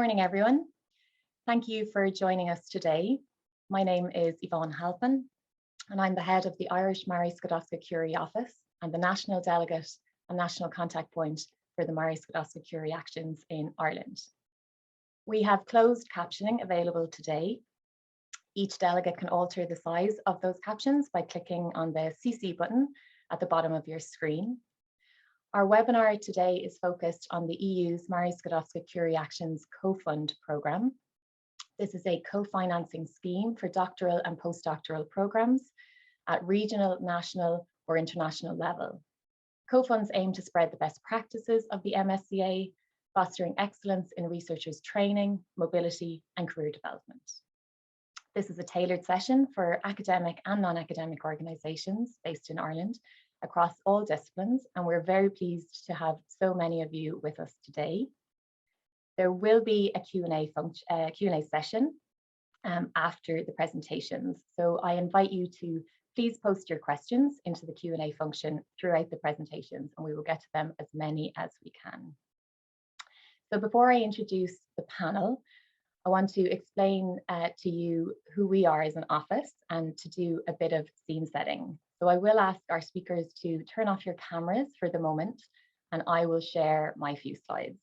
Morning, everyone. Thank you for joining us today. My name is Yvonne Halpin, and I'm the head of the Irish Marie Skłodowska-Curie Office and the national delegate and national contact point for the Marie Skłodowska-Curie actions in Ireland. We have closed captioning available today. Each delegate can alter the size of those captions by clicking on the CC button at the bottom of your screen. Our webinar today is focused on the EU's Marie Skłodowska-Curie Actions COFUND programme. This is a co-financing scheme for doctoral and postdoctoral programmes at regional, national or international level. COFUNDs aim to spread the best practices of the MSCA, fostering excellence in researchers' training, mobility and career development. This is a tailored session for academic and non-academic organisations based in Ireland across all disciplines, and we're very pleased to have so many of you with us today. There will be a Q&A session after the presentations, so I invite you to please post your questions into the Q&A function throughout the presentations, and we will get to them as many as we can. So before I introduce the panel, I want to explain to you who we are as an office and to do a bit of scene setting. So I will ask our speakers to turn off your cameras for the moment, and I will share my few slides.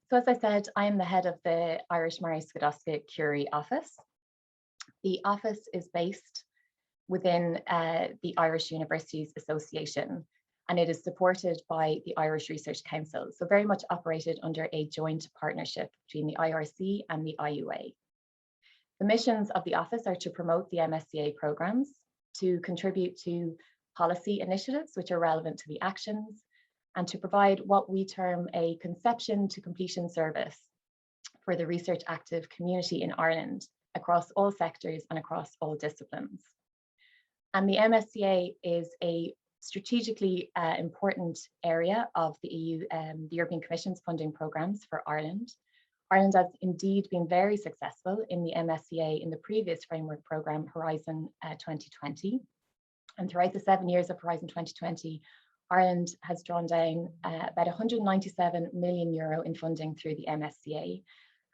So as I said, I am the head of the Irish Marie Skłodowska-Curie Office. The office is based within the Irish Universities Association, and it is supported by the Irish Research Council, so very much operated under a joint partnership between the IRC and the IUA. The missions of the office are to promote the MSCA programmes, to contribute to policy initiatives which are relevant to the actions, and to provide what we term a conception to completion service for the research active community in Ireland across all sectors and across all disciplines. And the MSCA is a strategically important area of the EU, the European Commission's funding programmes for Ireland. Ireland has indeed been very successful in the MSCA in the previous framework programme, Horizon 2020. And throughout the 7 years of Horizon 2020, Ireland has drawn down about €197 million in funding through the MSCA.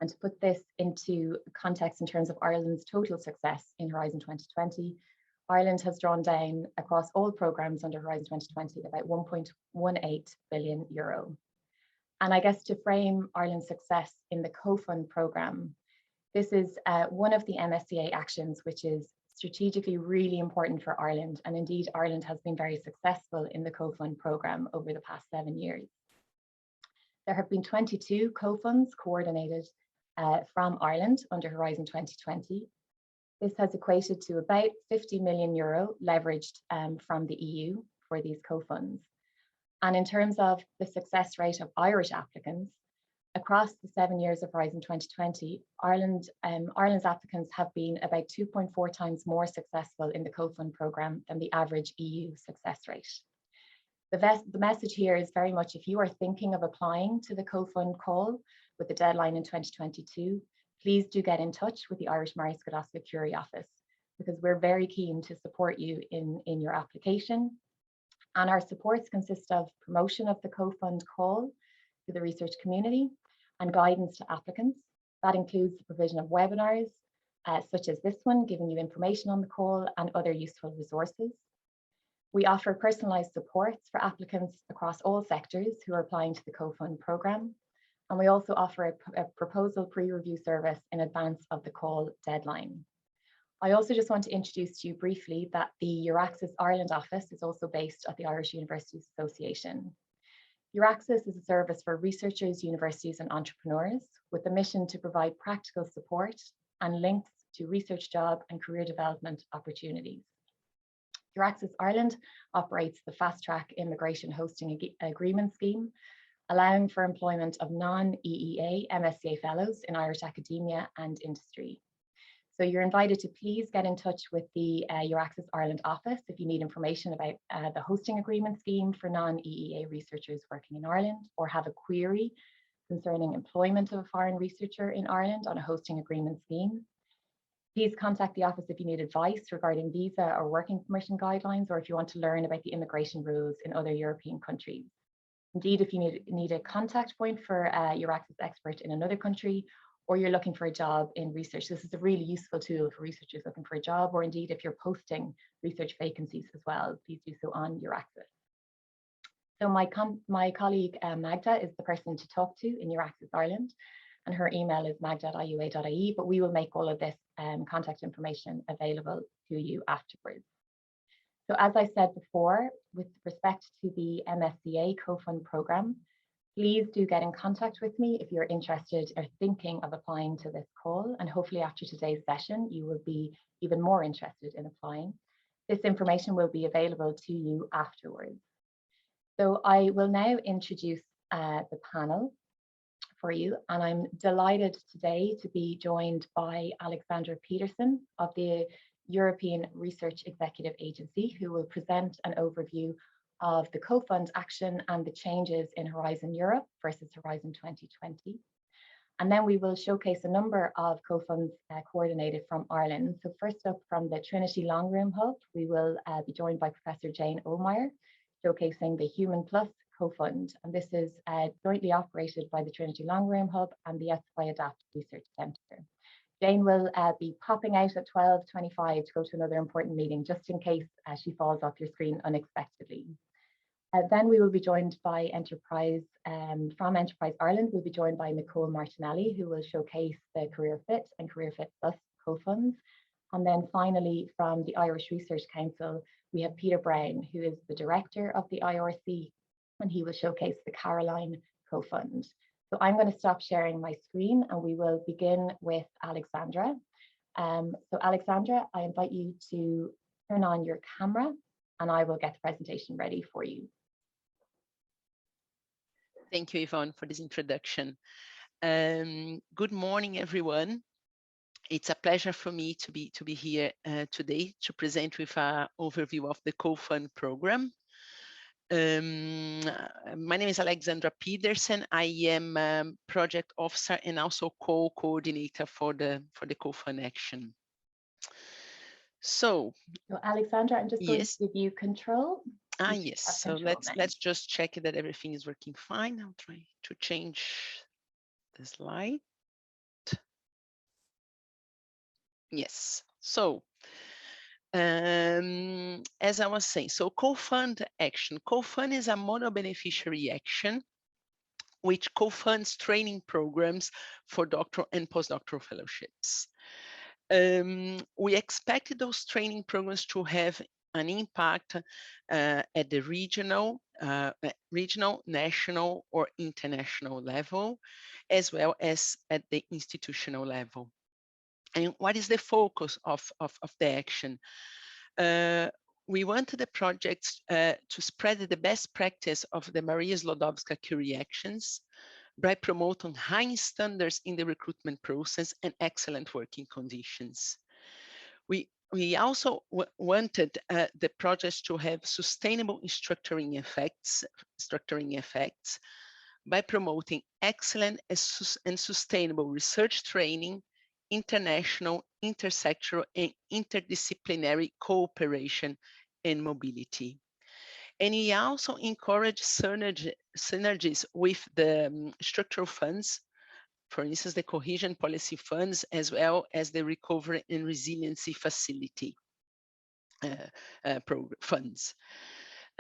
And to put this into context in terms of Ireland's total success in Horizon 2020, Ireland has drawn down across all programmes under Horizon 2020 about €1.18 billion. And I guess to frame Ireland's success in the COFUND programme, this is one of the MSCA actions which is strategically really important for Ireland, and indeed Ireland has been very successful in the COFUND programme over the past 7 years. There have been 22 COFUNDs coordinated from Ireland under Horizon 2020. This has equated to about €50 million leveraged from the EU for these COFUNDs. And in terms of the success rate of Irish applicants, across the 7 years of Horizon 2020, Ireland's applicants have been about 2.4 times more successful in the COFUND programme than the average EU success rate. The message here is very much, if you are thinking of applying to the COFUND call with the deadline in 2022, please do get in touch with the Irish Marie Skłodowska-Curie Office, because we're very keen to support you in your application. And our supports consist of promotion of the COFUND call to the research community and guidance to applicants. That includes the provision of webinars, such as this one, giving you information on the call and other useful resources. We offer personalised supports for applicants across all sectors who are applying to the COFUND programme. And we also offer a proposal pre-review service in advance of the call deadline. I also just want to introduce to you briefly that the Euraxis Ireland office is also based at the Irish Universities Association. Euraxis is a service for researchers, universities and entrepreneurs with the mission to provide practical support and links to research job and career development opportunities. Euraxis Ireland operates the Fast Track Immigration Hosting Agreement Scheme, allowing for employment of non-EEA MSCA Fellows in Irish academia and industry. So you're invited to please get in touch with the Euraccess Ireland office if you need information about the hosting agreement scheme for non-EEA researchers working in Ireland, or have a query concerning employment of a foreign researcher in Ireland on a hosting agreement scheme. Please contact the office if you need advice regarding visa or working permission guidelines, or if you want to learn about the immigration rules in other European countries. Indeed, if you need a contact point for your access expert in another country, or you're looking for a job in research, this is a really useful tool for researchers looking for a job, or indeed if you're posting research vacancies as well, please do so on your access. So my colleague Magda is the person to talk to in Euraccess Ireland, and her email is magda@iua.ie, but we will make all of this contact information available to you afterwards. So as I said before, with respect to the MSCA COFUND program, please do get in contact with me if you're interested or thinking of applying to this call, and hopefully after today's session, you will be even more interested in applying. This information will be available to you afterwards. So I will now introduce the panel for you, and I'm delighted today to be joined by Alexandra Pedersen of the European Research Executive Agency, who will present an overview of the COFUND action and the changes in Horizon Europe versus Horizon 2020. And then we will showcase a number of COFUNDs coordinated from Ireland. So first up, from the Trinity Long Room Hub, we will be joined by Professor Jane Ohlmeyer, showcasing the Human Plus COFUND. And this is jointly operated by the Trinity Long Room Hub and the SY Adapt Research Centre. Jane will be popping out at 12:25 to go to another important meeting, just in case she falls off your screen unexpectedly. Then we will be joined by Enterprise, from Enterprise Ireland, we'll be joined by Micol Martinelli, who will showcase the Career Fit and Career Fit Plus COFUNDs. And then finally, from the Irish Research Council, we have Peter Brown, who is the director of the IRC, and he will showcase the Caroline COFUND. So I'm going to stop sharing my screen and we will begin with Alexandra. So Alexandra, I invite you to turn on your camera and I will get the presentation ready for you. Thank you, Yvonne, for this introduction. Good morning, everyone. It's a pleasure for me to be here today to present with an overview of the COFUND program. My name is Alexandra Pedersen. I am project officer and also co-coordinator for the COFUND action. So Alexandra, I'm just going to give you control. Yes, so let's just check that everything is working fine. I'll try to change the slide. Yes, so as I was saying, so COFUND action. COFUND is a mono-beneficiary action which co-funds training programs for doctoral and postdoctoral fellowships. We expect those training programs to have an impact at the regional, national, or international level, as well as at the institutional level. And what is the focus of the action? We want the projects to spread the best practice of the Marie Skłodowska-Curie actions by promoting high standards in the recruitment process and excellent working conditions. We also wanted the projects to have sustainable structuring effects by promoting excellent and sustainable research training, international, intersectoral, and interdisciplinary cooperation and mobility. And we also encourage synergies with the structural funds, for instance, the cohesion policy funds, as well as the recovery and resiliency facility funds.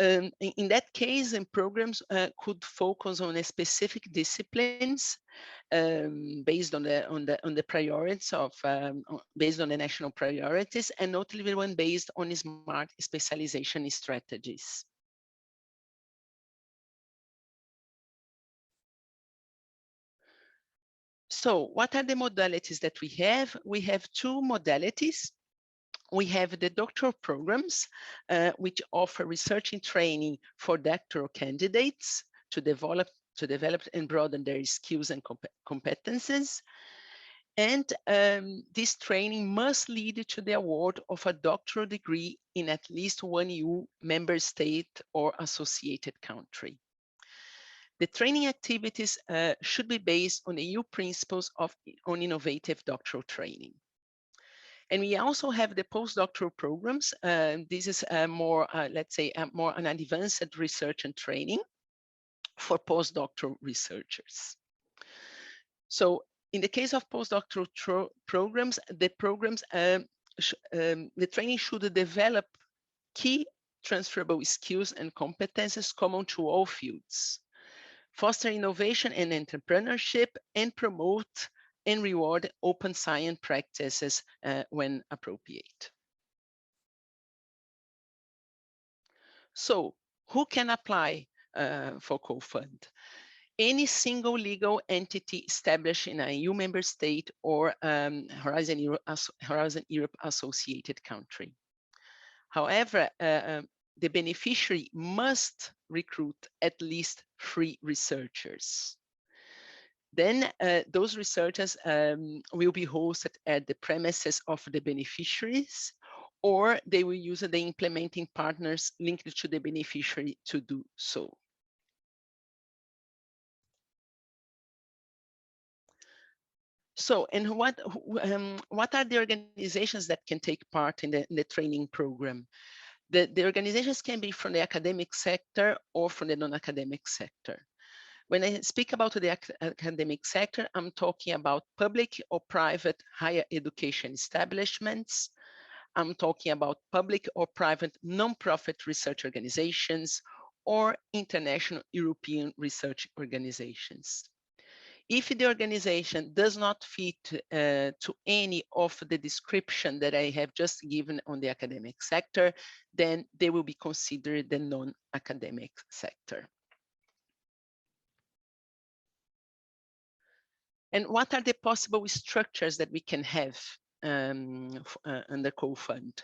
In that case, programs could focus on a specific disciplines based on the priorities of based on the national priorities, and not even one based on smart specialization strategies. So what are the modalities that we have? We have two modalities. We have the doctoral programs, which offer research and training for doctoral candidates to develop and broaden their skills and competences. And this training must lead to the award of a doctoral degree in at least one EU member state or associated country. The training activities should be based on the EU principles on innovative doctoral training. And we also have the postdoctoral programs. This is more, let's say, more an advanced research and training for postdoctoral researchers. So in the case of postdoctoral programs, the training should develop key transferable skills and competences common to all fields, foster innovation and entrepreneurship, and promote and reward open science practices when appropriate. So who can apply for COFUND? Any single legal entity established in a EU member state or Horizon Europe associated country. However, the beneficiary must recruit at least 3 researchers. Then those researchers will be hosted at the premises of the beneficiaries, or they will use the implementing partners linked to the beneficiary to do so. So, and what are the organizations that can take part in the training program? The organizations can be from the academic sector or from the non-academic sector. When I speak about the academic sector, I'm talking about public or private higher education establishments. I'm talking about public or private non-profit research organizations or international European research organizations. If the organization does not fit to any of the description that I have just given on the academic sector, then they will be considered the non-academic sector. And what are the possible structures that we can have under COFUND?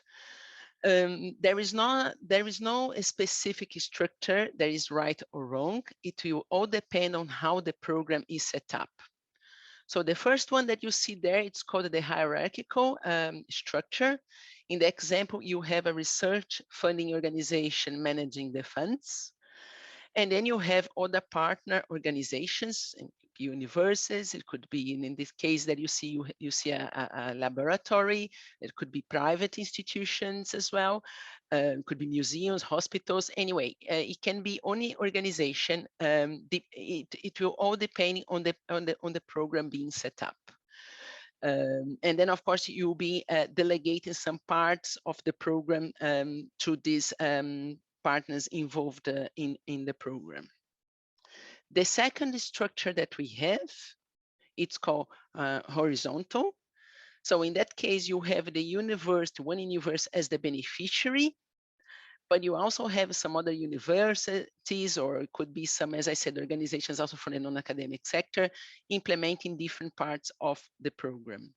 There is no specific structure that is right or wrong. It will all depend on how the program is set up. So the first one that you see there, it's called the hierarchical structure. In the example, you have a research funding organization managing the funds. And then you have other partner organizations, universities. It could be in this case that you see a laboratory. It could be private institutions as well. It could be museums, hospitals. Anyway, it can be any organization. It will all depend on the program being set up. And then, of course, you'll be delegating some parts of the program to these partners involved in the program. The second structure that we have, it's called horizontal. So in that case, you have the university, one university as the beneficiary, but you also have some other universities, or it could be some, as I said, organizations also from the non-academic sector, implementing different parts of the program.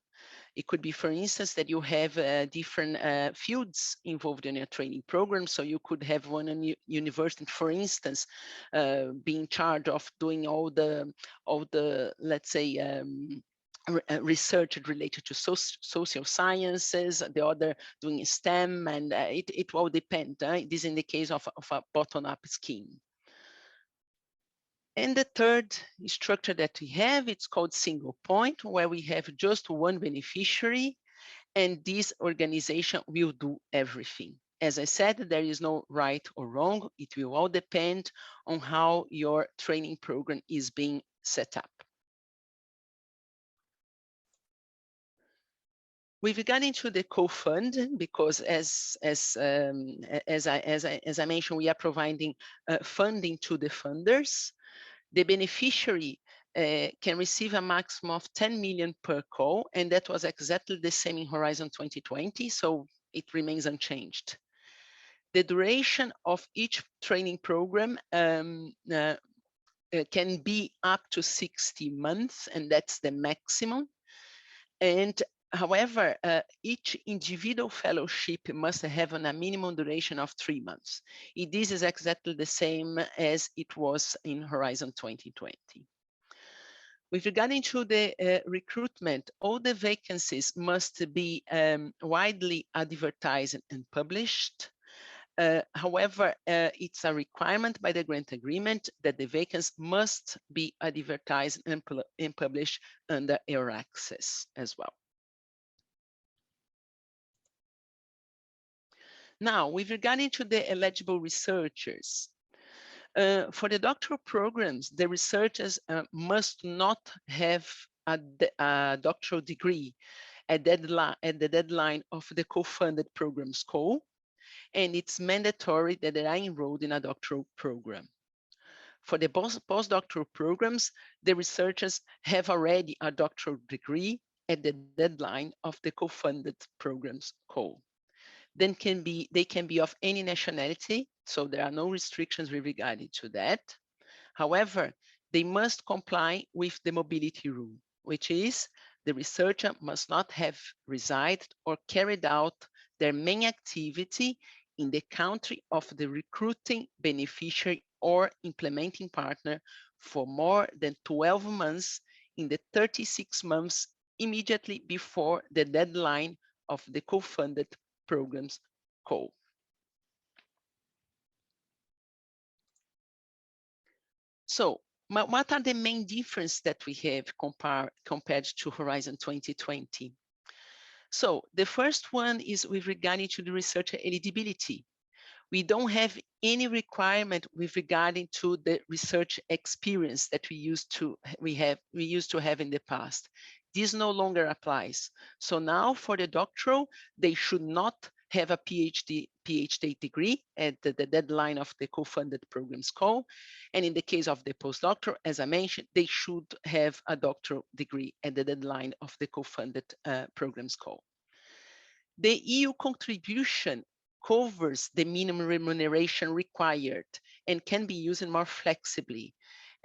It could be, for instance, that you have different fields involved in your training program. So you could have one university, for instance, be in charge of doing all the let's say, research related to social sciences, the other doing STEM, and it will depend. This in the case of a bottom-up scheme. And the third structure that we have, it's called single point, where we have just one beneficiary, and this organization will do everything. As I said, there is no right or wrong. It will all depend on how your training program is being set up. With regard to the COFUND, because as I mentioned, we are providing funding to the funders. The beneficiary can receive a maximum of 10 million per call, and that was exactly the same in Horizon 2020, so it remains unchanged. The duration of each training program can be up to 60 months, and that's the maximum. And however, each individual fellowship must have a minimum duration of 3 months. This is exactly the same as it was in Horizon 2020. With regarding to the recruitment, all the vacancies must be widely advertised and published. However, it's a requirement by the grant agreement that the vacancies must be advertised and published under air access as well. Now, with regarding to the eligible researchers, for the doctoral programs, the researchers must not have a doctoral degree at the deadline of the co-funded programs call, and it's mandatory that they are enrolled in a doctoral program. For the postdoctoral programs, the researchers have already a doctoral degree at the deadline of the co-funded programs call. Then they can be of any nationality, so there are no restrictions with regard to that. However, they must comply with the mobility rule, which is the researcher must not have resided or carried out their main activity in the country of the recruiting beneficiary or implementing partner for more than 12 months in the 36 months immediately before the deadline of the co-funded programs call. So what are the main differences that we have compared to Horizon 2020? So the first one is with regarding to the researcher eligibility. We don't have any requirement with regarding to the research experience that we used to have in the past. This no longer applies. So now for the doctoral, they should not have a PhD degree at the deadline of the co-funded programs call. And in the case of the postdoctoral, as I mentioned, they should have a doctoral degree at the deadline of the co-funded programs call. The EU contribution covers the minimum remuneration required and can be used more flexibly.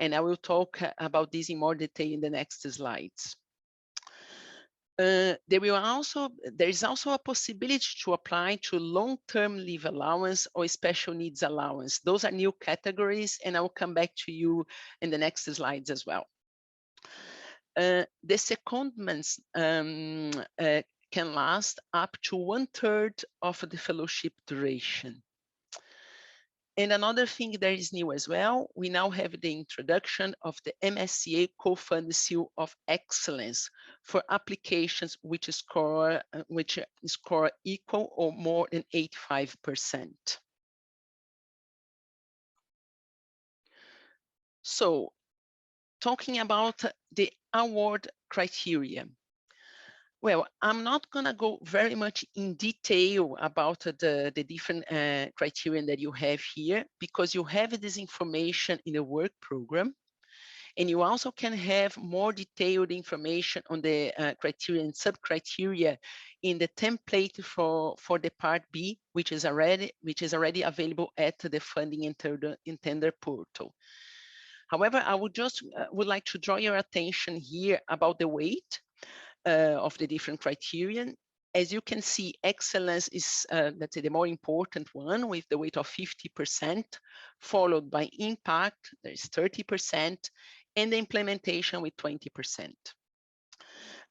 And I will talk about this in more detail in the next slides. There is also a possibility to apply to long-term leave allowance or special needs allowance. Those are new categories, and I will come back to you in the next slides as well. The secondments can last up to 1/3 of the fellowship duration. And another thing that is new as well, we now have the introduction of the MSCA COFUND Seal of Excellence for applications which score equal or more than 85%. So, talking about the award criteria. Well, I'm not going to go very much in detail about the different criteria that you have here, because you have this information in the work program. And you also can have more detailed information on the criteria and sub-criteria in the template for the Part B, which is already available at the Funding and Tender portal. However, I would like to draw your attention here about the weight of the different criterion. As you can see, excellence is, let's say, the more important one with the weight of 50%, followed by impact, there is 30%, and the implementation with 20%.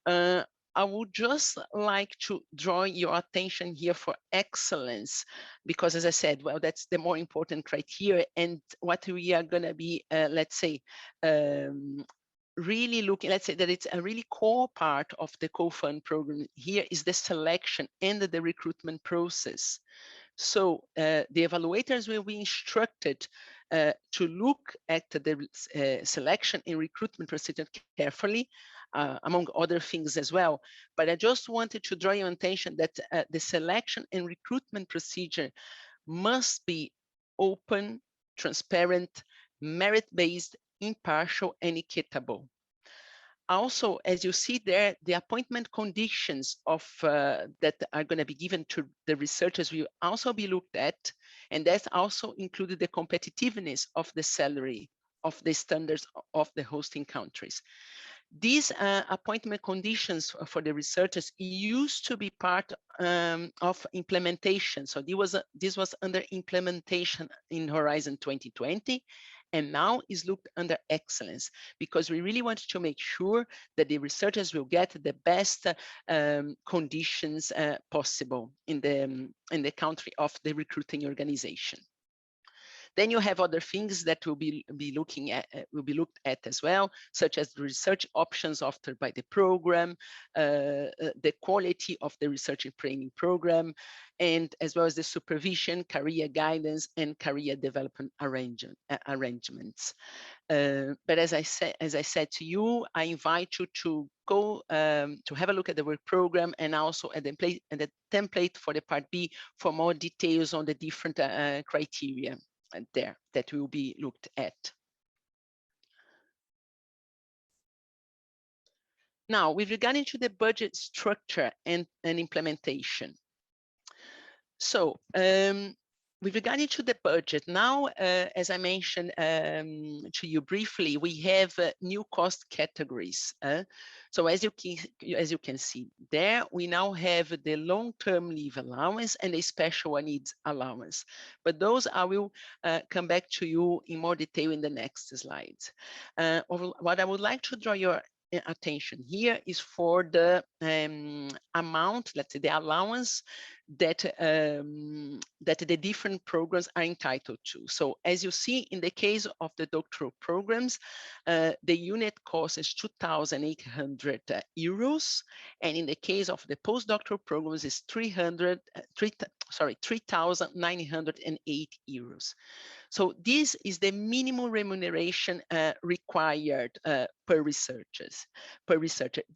I would just like to draw your attention here for excellence, because as I said, well, that's the more important criteria. And what we are going to be, let's say, really looking, let's say that it's a really core part of the COFUND program here is the selection and the recruitment process. So the evaluators will be instructed to look at the selection and recruitment procedure carefully, among other things as well. But I just wanted to draw your attention that the selection and recruitment procedure must be open, transparent, merit-based, impartial, and equitable. Also, as you see there, the appointment conditions of that are going to be given to the researchers will also be looked at, and that's also included the competitiveness of the salary of the standards of the hosting countries. These appointment conditions for the researchers used to be part of implementation. So this was under implementation in Horizon 2020, and now is looked under excellence, because we really want to make sure that the researchers will get the best conditions possible in the country of the recruiting organization. Then you have other things that will be looked at as well, such as the research options offered by the program, the quality of the research and training program, and as well as the supervision, career guidance, and career development arrangements. But as I said to you, I invite you to go to have a look at the work program and also at the template for the Part B for more details on the different criteria there that will be looked at. Now, with regard to the budget structure and implementation. So, with regard to the budget, now, as I mentioned to you briefly, we have new cost categories. So as you can see there, we now have the long-term leave allowance and a special needs allowance. But those I will come back to you in more detail in the next slides. What I would like to draw your attention here is for the amount, let's say the allowance that that the different programs are entitled to. So as you see in the case of the doctoral programs, the unit cost is 2,800 euros, and in the case of the postdoctoral programs is 3,908 euros. So this is the minimum remuneration required per researcher.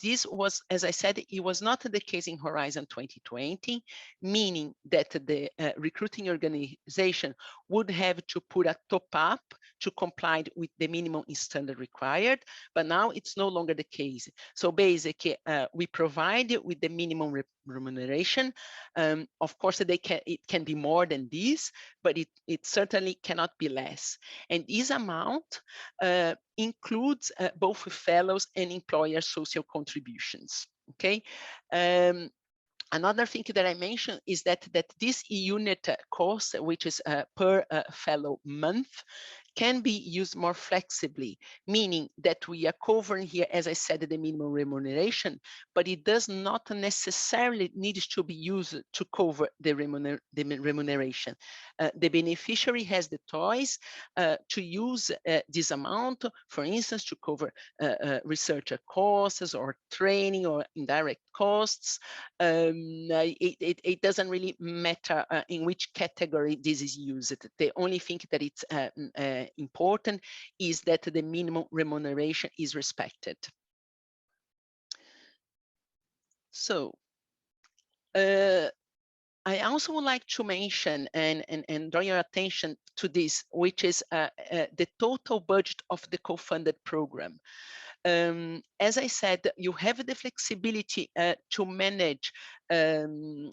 This was, as I said, it was not the case in Horizon 2020, meaning that the recruiting organization would have to put a top up to comply with the minimum standard required, but now it's no longer the case. So basically, we provide it with the minimum remuneration. Of course, it can be more than this, but it certainly cannot be less. And this amount includes both fellows and employer social contributions. Okay. Another thing that I mentioned is that this unit cost, which is per fellow month, can be used more flexibly, meaning that we are covering here, as I said, the minimum remuneration, but it does not necessarily need to be used to cover the remuneration. The beneficiary has the choice to use this amount, for instance, to cover researcher costs or training or indirect costs. It doesn't really matter in which category this is used. The only thing that it's important is that the minimum remuneration is respected. So I also would like to mention and draw your attention to this, which is the total budget of the co-funded program. As I said, you have the flexibility to manage the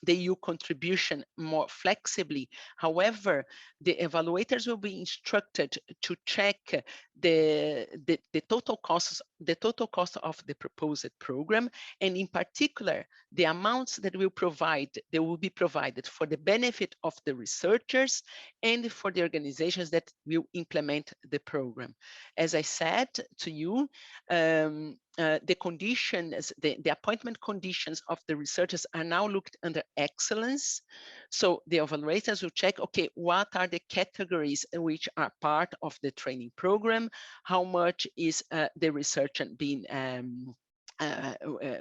EU contribution more flexibly. However, the evaluators will be instructed to check the total cost of the proposed program, and in particular, the amounts that will be provided for the benefit of the researchers and for the organizations that will implement the program. As I said to you, the conditions, the appointment conditions of the researchers are now looked under excellence. So the evaluators will check, okay, what are the categories which are part of the training program? How much is the researcher being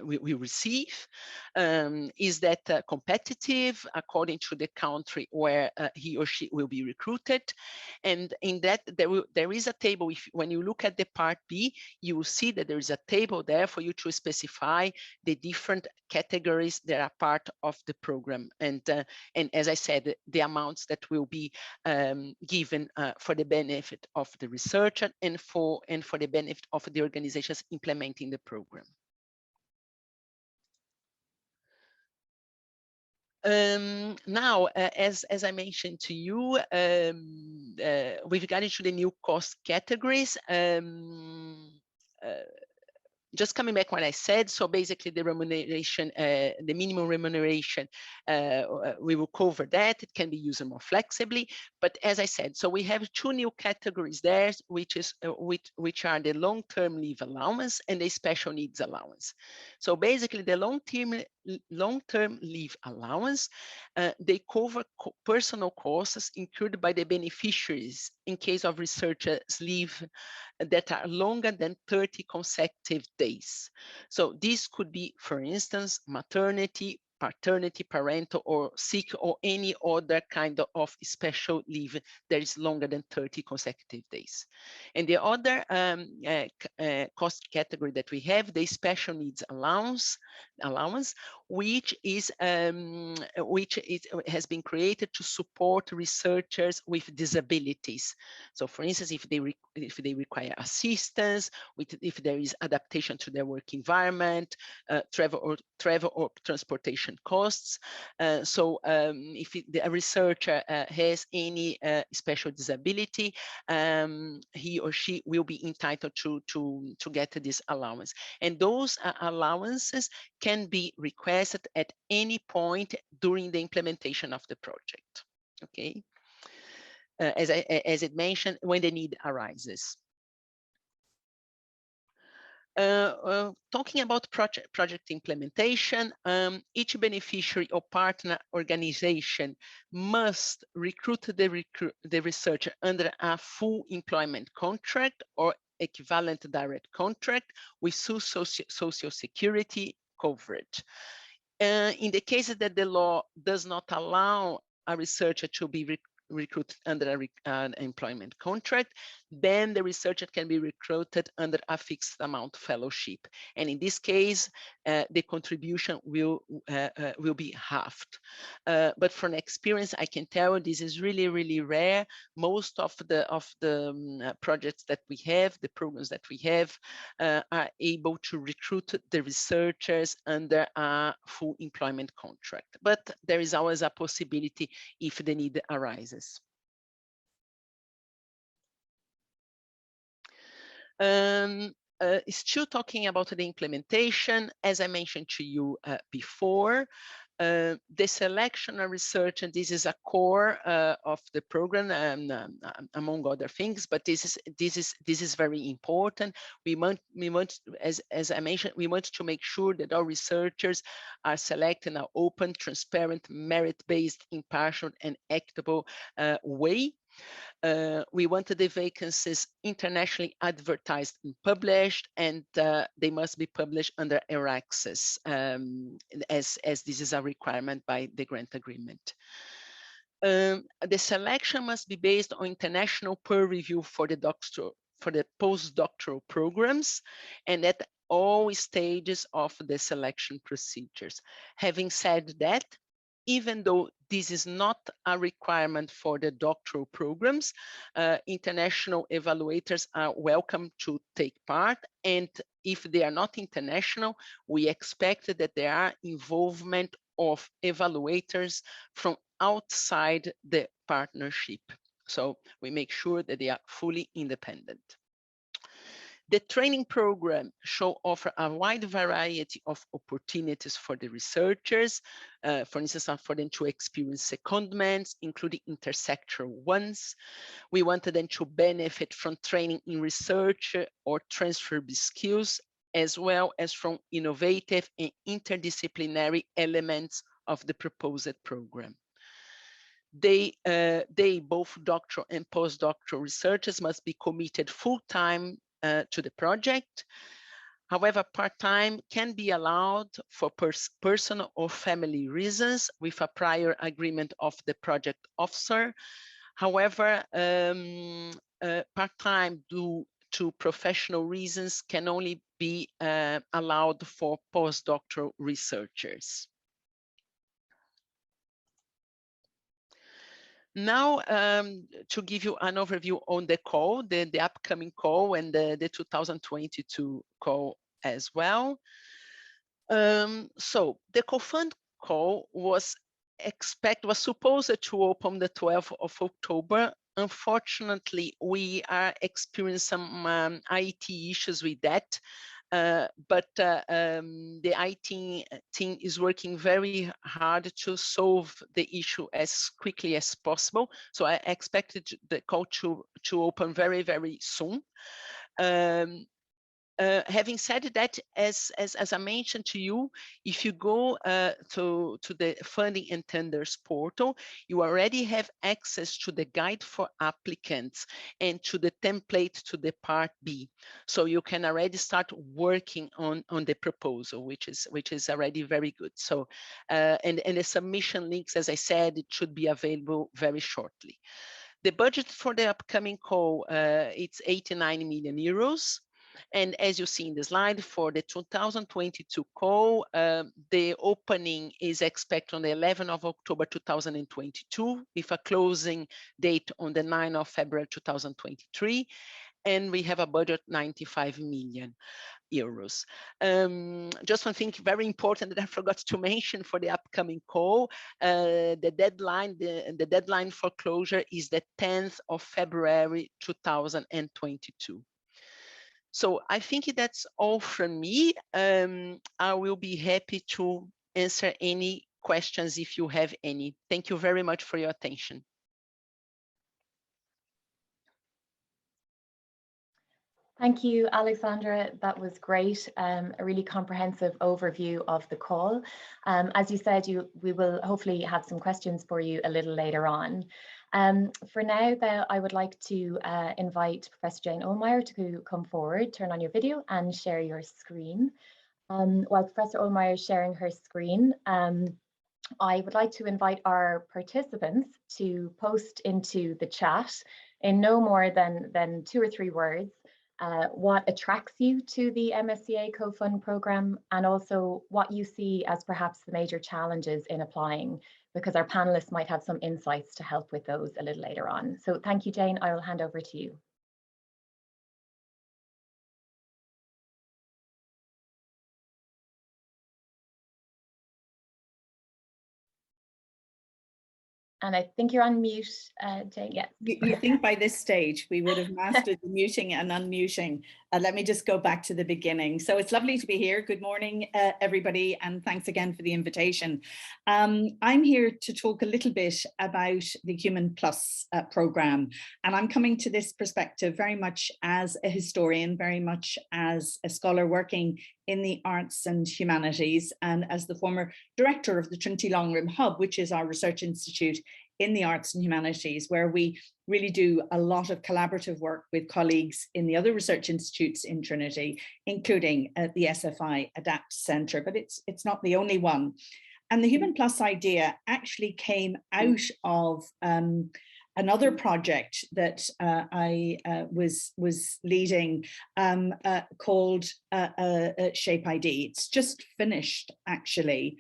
we receive? Is that competitive according to the country where he or she will be recruited? And in that, there is a table. When you look at the Part B, you will see that there is a table there for you to specify the different categories that are part of the program. And as I said, the amounts that will be given for the benefit of the researcher and for the benefit of the organizations implementing the program. Now, as I mentioned to you, with regard to the new cost categories, just coming back what I said, so basically the remuneration, the minimum remuneration, we will cover that. It can be used more flexibly, but as I said, so we have two new categories there, which are the long-term leave allowance and the special needs allowance. So basically the long-term leave allowance, they cover personal costs incurred by the beneficiaries in case of researchers' leave that are longer than 30 consecutive days. So this could be, for instance, maternity, paternity, parental, or sick, or any other kind of special leave that is longer than 30 consecutive days. And the other cost category that we have, the special needs allowance, which has been created to support researchers with disabilities. So, for instance, if they require assistance, if there is adaptation to their work environment, travel or transportation costs. If a researcher has any special disability, he or she will be entitled to get this allowance. And those allowances can be requested at any point during the implementation of the project. Okay, as it mentioned, when the need arises. Talking about project implementation, each beneficiary or partner organization must recruit the researcher under a full employment contract or equivalent direct contract with social security coverage. In the cases that the law does not allow a researcher to be recruited under an employment contract, then the researcher can be recruited under a fixed amount fellowship. And in this case, the contribution will be halved. But from experience, I can tell you this is really, really rare. Most of the projects that we have, the programs that we have, are able to recruit the researchers under a full employment contract. But there is always a possibility if the need arises. Still talking about the implementation, as I mentioned to you before, the selection of research, and this is a core of the program, among other things. But this is very important. We want, as I mentioned, we want to make sure that our researchers are selected in an open, transparent, merit-based, impartial, and equitable way. We wanted the vacancies internationally advertised and published, and they must be published under air access, as this is a requirement by the grant agreement. The selection must be based on international peer review for the postdoctoral programs, and at all stages of the selection procedures. Having said that, even though this is not a requirement for the doctoral programs, international evaluators are welcome to take part. And if they are not international, we expect that there are involvement of evaluators from outside the partnership. So we make sure that they are fully independent. The training program shall offer a wide variety of opportunities for the researchers, for instance, for them to experience secondments, including intersectoral ones. We wanted them to benefit from training in research or transferable skills, as well as from innovative and interdisciplinary elements of the proposed program. They, both doctoral and postdoctoral researchers, must be committed full-time to the project. However, part-time can be allowed for personal or family reasons with a prior agreement of the project officer. However, part-time due to professional reasons can only be allowed for postdoctoral researchers. Now, to give you an overview on the call, the upcoming call and the 2022 call as well. So the COFUND call was supposed to open the 12th of October. Unfortunately, we are experiencing some IT issues with that. but the IT team is working very hard to solve the issue as quickly as possible. So I expected the call to open very, very soon. Having said that, as I mentioned to you, if you go to the funding and tenders portal, you already have access to the guide for applicants and to the template to the part B. So you can already start working on the proposal, which is already very good. So and the submission links, as I said, it should be available very shortly. The budget for the upcoming call, it's 89 million euros. And as you see in the slide, for the 2022 call, the opening is expected on the 11th of October 2022, with a closing date on the 9th of February 2023. And we have a budget 95 million euros. Just one thing very important that I forgot to mention for the upcoming call, the deadline for closure is the 10th of February 2022. So I think that's all from me. I will be happy to answer any questions if you have any. Thank you very much for your attention. Thank you, Alexandra. That was great. A really comprehensive overview of the call. As you said, we will hopefully have some questions for you a little later on. For now, though, I would like to invite Professor Jane Ohlmeyer to come forward, turn on your video and share your screen. While Professor Ohlmeyer is sharing her screen, I would like to invite our participants to post into the chat in no more than 2 or 3 words what attracts you to the MSCA COFUND program, and also what you see as perhaps the major challenges in applying, because our panelists might have some insights to help with those a little later on. So thank you, Jane. I will hand over to you. And I think you're on mute, Jane. Yes. You think by this stage we would have mastered the muting and unmuting. Let me just go back to the beginning. So it's lovely to be here. Good morning, everybody, and thanks again for the invitation. I'm here to talk a little bit about the Human Plus program, and I'm coming to this perspective very much as a historian, very much as a scholar working in the arts and humanities, and as the former director of the Trinity Longrim Hub, which is our research institute in the arts and humanities, where we really do a lot of collaborative work with colleagues in the other research institutes in Trinity, including the SFI ADAPT Centre, but it's not the only one. And the Human Plus idea actually came out of another project that I was leading called Shape ID. It's just finished, actually.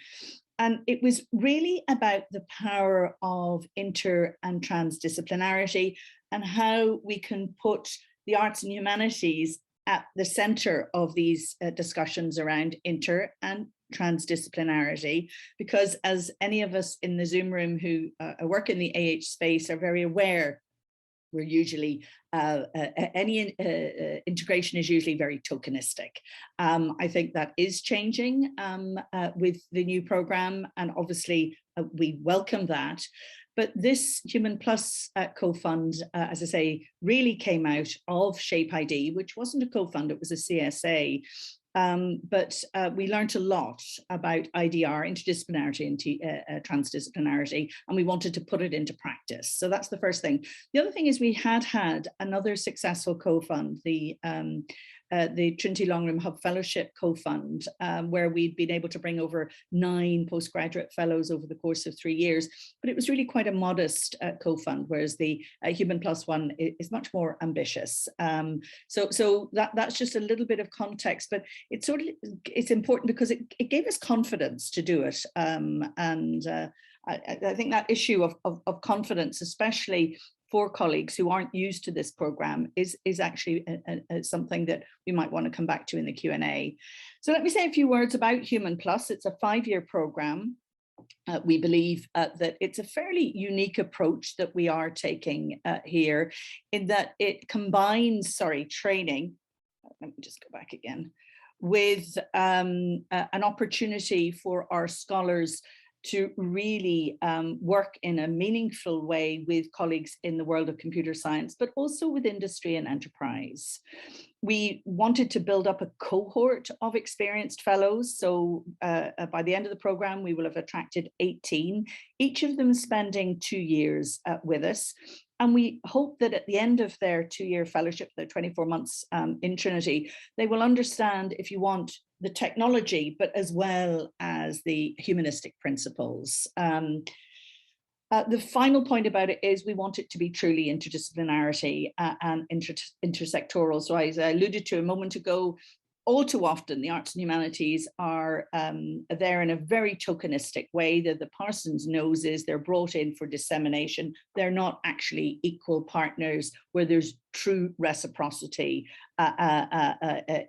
And it was really about the power of inter and transdisciplinarity and how we can put the arts and humanities at the center of these discussions around inter and transdisciplinarity, because as any of us in the Zoom room who work in the AH space are very aware, we're usually, any integration is usually very tokenistic. I think that is changing with the new program, and obviously we welcome that. But this Human Plus co-fund, as I say, really came out of Shape ID, which wasn't a co-fund, it was a CSA. But we learned a lot about IDR, interdisciplinarity and transdisciplinarity, and we wanted to put it into practice. So that's the first thing. The other thing is we had another successful co-fund, the Trinity Longrim Hub Fellowship co-fund, where we'd been able to bring over 9 postgraduate fellows over the course of 3 years, but it was really quite a modest co-fund, whereas the Human Plus one is much more ambitious. So that's just a little bit of context, but it's important because it gave us confidence to do it. I think that issue of confidence, especially for colleagues who aren't used to this program, is actually something that we might want to come back to in the Q&A. So let me say a few words about Human Plus. It's a 5-year program. We believe that it's a fairly unique approach that we are taking here, in that it combines, training. Let me just go back again. with an opportunity for our scholars to really work in a meaningful way with colleagues in the world of computer science, but also with industry and enterprise. We wanted to build up a cohort of experienced fellows. So by the end of the program, we will have attracted 18, each of them spending 2 years with us. And we hope that at the end of their 2-year fellowship, their 24 months in Trinity, they will understand, if you want, the technology, but as well as the humanistic principles. The final point about it is we want it to be truly interdisciplinarity and intersectoral. So as I alluded to a moment ago, all too often the arts and humanities are there in a very tokenistic way. That the Parsons noses, they're brought in for dissemination. They're not actually equal partners where there's true reciprocity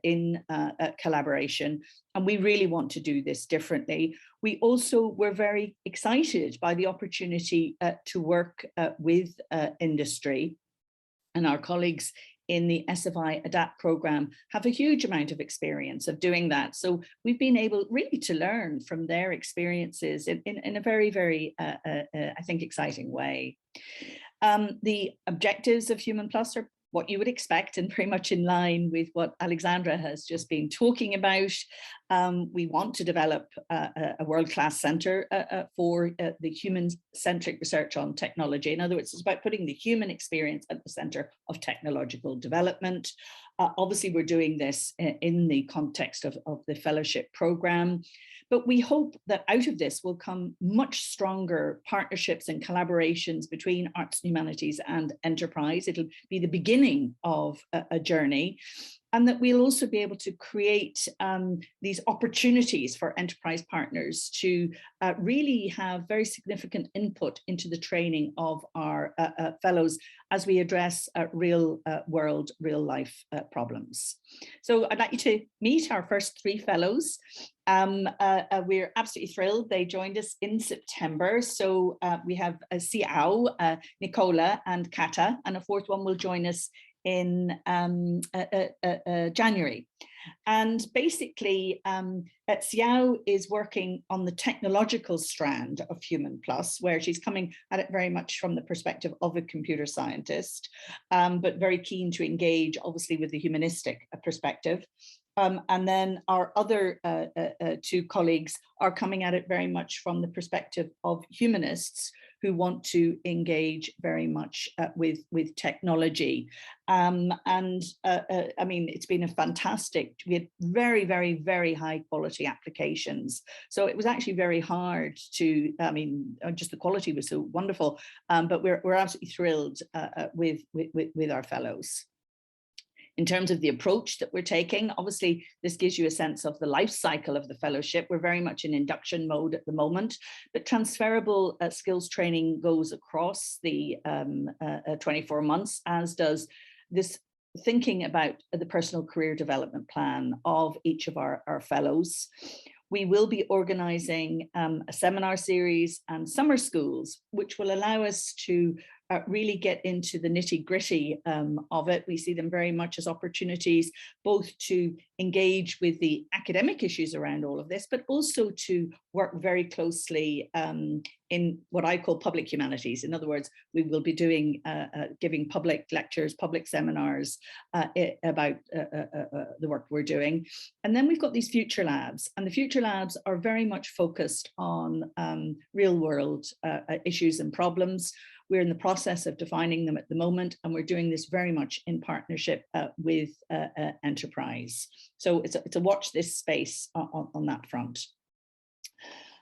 in collaboration. And we really want to do this differently. We also were very excited by the opportunity to work with industry, and our colleagues in the SFI ADAPT program have a huge amount of experience of doing that. So we've been able really to learn from their experiences in a very, very, I think, exciting way. The objectives of Human Plus are what you would expect and very much in line with what Alexandra has just been talking about. We want to develop a world-class centre for the human-centric research on technology. In other words, it's about putting the human experience at the centre of technological development. Obviously, we're doing this in the context of the fellowship programme. But we hope that out of this will come much stronger partnerships and collaborations between arts and humanities and enterprise. It'll be the beginning of a journey, and that we'll also be able to create these opportunities for enterprise partners to really have very significant input into the training of our fellows as we address real world, real life problems. So I'd like you to meet our first 3 fellows. We're absolutely thrilled. They joined us in September. So we have Xiao, Nicola and Kata, and a 4th one will join us in January. And basically, Xiao is working on the technological strand of Human Plus, where she's coming at it very much from the perspective of a computer scientist, but very keen to engage, obviously, with the humanistic perspective. And then our other 2 colleagues are coming at it very much from the perspective of humanists who want to engage very much with technology. I mean, it's been a fantastic, we had very, very, very high quality applications. So it was actually very hard to, I mean, just the quality was so wonderful, but we're absolutely thrilled with our fellows. In terms of the approach that we're taking, obviously, this gives you a sense of the life cycle of the fellowship. We're very much in induction mode at the moment, but transferable skills training goes across the 24 months, as does this thinking about the personal career development plan of each of our fellows. We will be organising a seminar series and summer schools, which will allow us to really get into the nitty-gritty of it. We see them very much as opportunities both to engage with the academic issues around all of this, but also to work very closely in what I call public humanities. In other words, we will be doing giving public lectures, public seminars about the work we're doing. And then we've got these future labs, and the future labs are very much focused on real world issues and problems. We're in the process of defining them at the moment, and we're doing this very much in partnership with enterprise. So it's a watch this space on that front.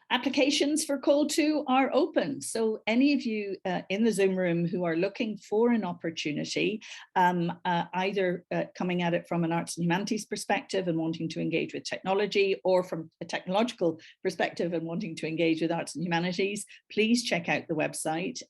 Applications for Call 2 are open. So any of you in the Zoom room who are looking for an opportunity, either coming at it from an arts and humanities perspective and wanting to engage with technology, or from a technological perspective and wanting to engage with arts and humanities, please check out the website.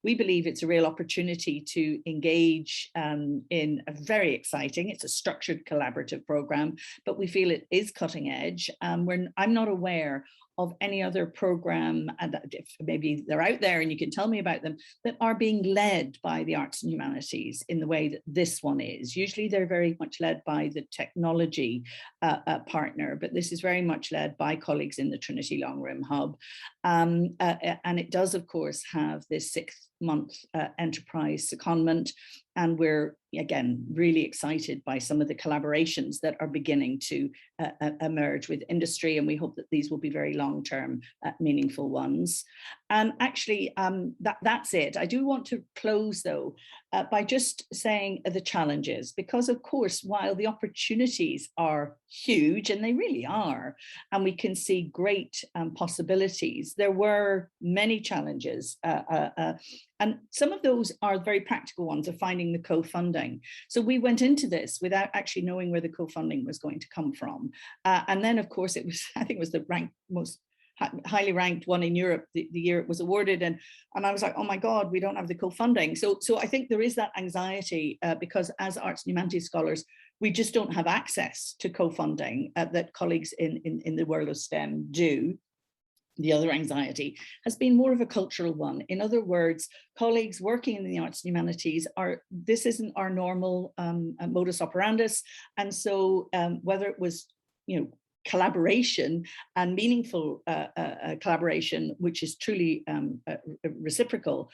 We believe it's a real opportunity to engage in a very exciting, it's a structured collaborative program, but we feel it is cutting edge. I'm not aware of any other program, and if maybe they're out there and you can tell me about them, that are being led by the arts and humanities in the way that this one is. Usually they're very much led by the technology partner, but this is very much led by colleagues in the Trinity Long Room Hub. And it does, of course, have this 6-month enterprise secondment. And we're, again, really excited by some of the collaborations that are beginning to emerge with industry. And we hope that these will be very long-term, meaningful ones. And actually, that's it. I do want to close, though, by just saying the challenges, because, of course, while the opportunities are huge, and they really are, and we can see great possibilities, there were many challenges. And some of those are very practical ones of finding the co-funding. So we went into this without actually knowing where the co-funding was going to come from. And then, of course, it was, I think it was the most highly ranked one in Europe the year it was awarded. And I was like, oh my God, we don't have the co-funding. So I think there is that anxiety because as arts and humanities scholars, we just don't have access to co-funding that colleagues in the world of STEM do. The other anxiety has been more of a cultural one. In other words, colleagues working in the arts and humanities this isn't our normal modus operandus. And so whether it was, collaboration and meaningful collaboration, which is truly reciprocal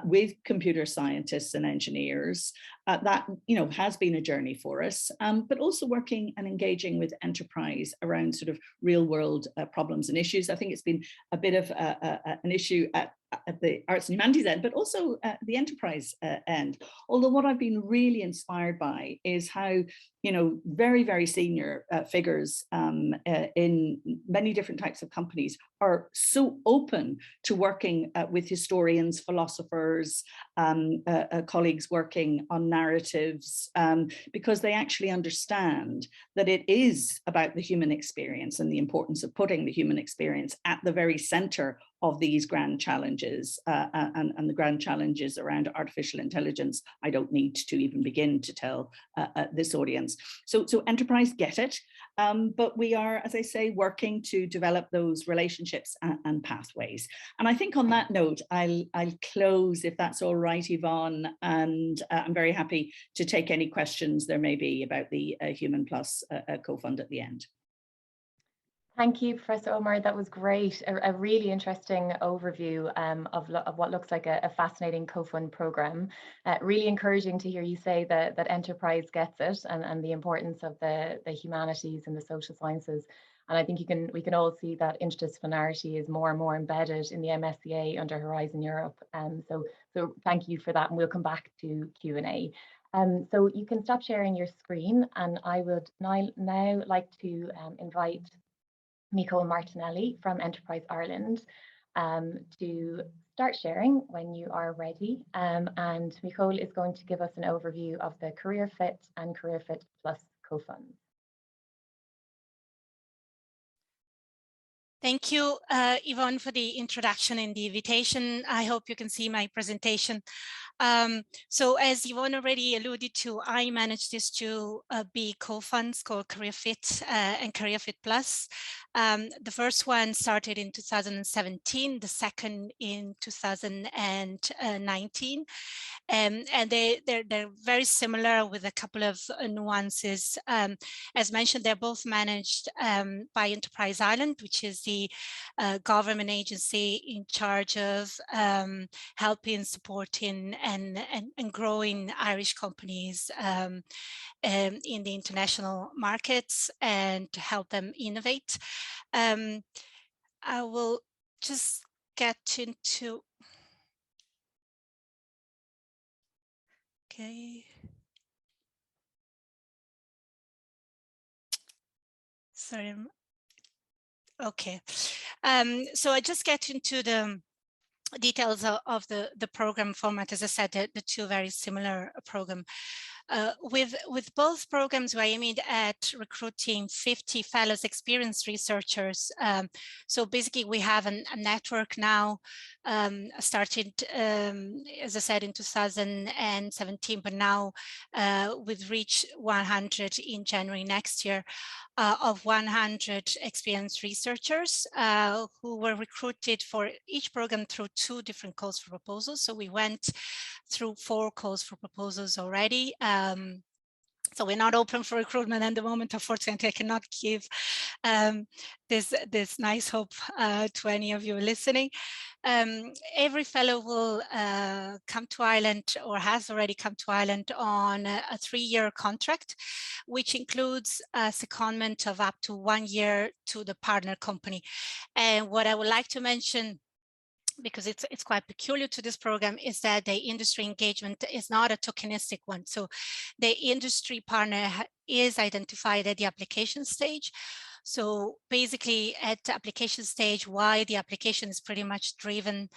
with computer scientists and engineers, that has been a journey for us, but also working and engaging with enterprise around sort of real world problems and issues. I think it's been a bit of an issue at the arts and humanities end, but also at the enterprise end. Although what I've been really inspired by is how, very, very senior figures in many different types of companies are so open to working with historians, philosophers, colleagues working on narratives, because they actually understand that it is about the human experience and the importance of putting the human experience at the very center of these grand challenges and the grand challenges around artificial intelligence. I don't need to even begin to tell this audience. So enterprise get it, but we are, as I say, working to develop those relationships and pathways. And I think on that note, I'll close, if that's all right, Yvonne, and I'm very happy to take any questions there may be about the Human Plus co-fund at the end. Thank you, Professor Ohlmeyer. That was great. A really interesting overview of what looks like a fascinating co-fund program. Really encouraging to hear you say that enterprise gets it and the importance of the humanities and the social sciences. And I think we can all see that interdisciplinarity is more and more embedded in the MSCA under Horizon Europe. So thank you for that, and we'll come back to Q&A. So you can stop sharing your screen, and I would now like to invite Micol Martinelli from Enterprise Ireland to start sharing when you are ready. And Micol is going to give us an overview of the Career Fit and Career Fit Plus co-funds. Thank you, Yvonne, for the introduction and the invitation. I hope you can see my presentation. So as Yvonne already alluded to, I manage these two big co-funds called Career Fit and Career Fit Plus. The first one started in 2017, the second in 2019. And they're very similar with a couple of nuances. As mentioned, they're both managed by Enterprise Ireland, which is the government agency in charge of helping, supporting and growing Irish companies in the international markets and to help them innovate. I will just get into, okay. Sorry. Okay. So I just get into the details of the program format. As I said, the two very similar program. With both programs, we're aiming at recruiting 50 fellows, experienced researchers. So basically, we have a network now, started, as I said, in 2017, but now we've reached 100 in January next year, of 100 experienced researchers who were recruited for each program through 2 different calls for proposals. So we went through 4 calls for proposals already. So we're not open for recruitment at the moment. Unfortunately, I cannot give this nice hope to any of you listening. Every fellow will come to Ireland, or has already come to Ireland, on a 3-year contract, which includes a secondment of up to 1 year to the partner company. And what I would like to mention, because it's quite peculiar to this program, is that the industry engagement is not a tokenistic one. So the industry partner is identified at the application stage. So basically at the application stage, why the application is pretty much driven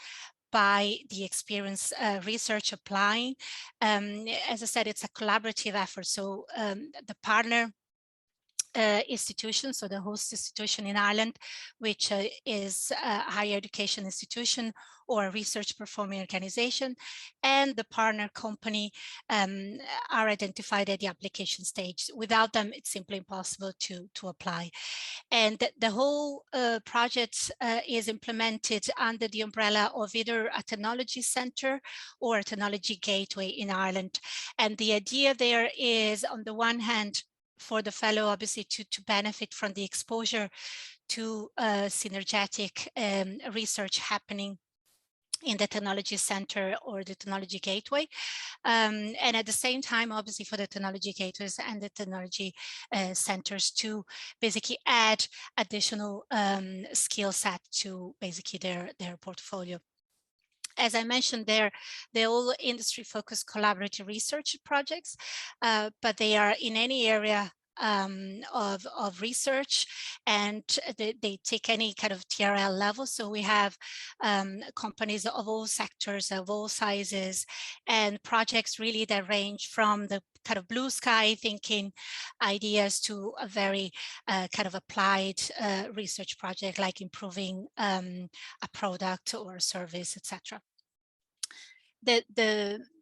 by the experienced research applying. As I said, it's a collaborative effort. So the partner institution, so the host institution in Ireland, which is a higher education institution or a research performing organization, and the partner company are identified at the application stage. Without them, it's simply impossible to apply. And the whole project is implemented under the umbrella of either a technology center or a technology gateway in Ireland. And the idea there is, on the one hand, for the fellow obviously to benefit from the exposure to synergetic research happening in the technology center or the technology gateway, and at the same time obviously for the technology gateways and the technology centers to basically add additional skill set to basically their portfolio. As I mentioned, they're all industry-focused collaborative research projects, but they are in any area of research, and they take any kind of TRL level. So we have companies of all sectors, of all sizes, and projects really that range from the kind of blue sky thinking ideas to a very kind of applied research project, like improving a product or a service, etc.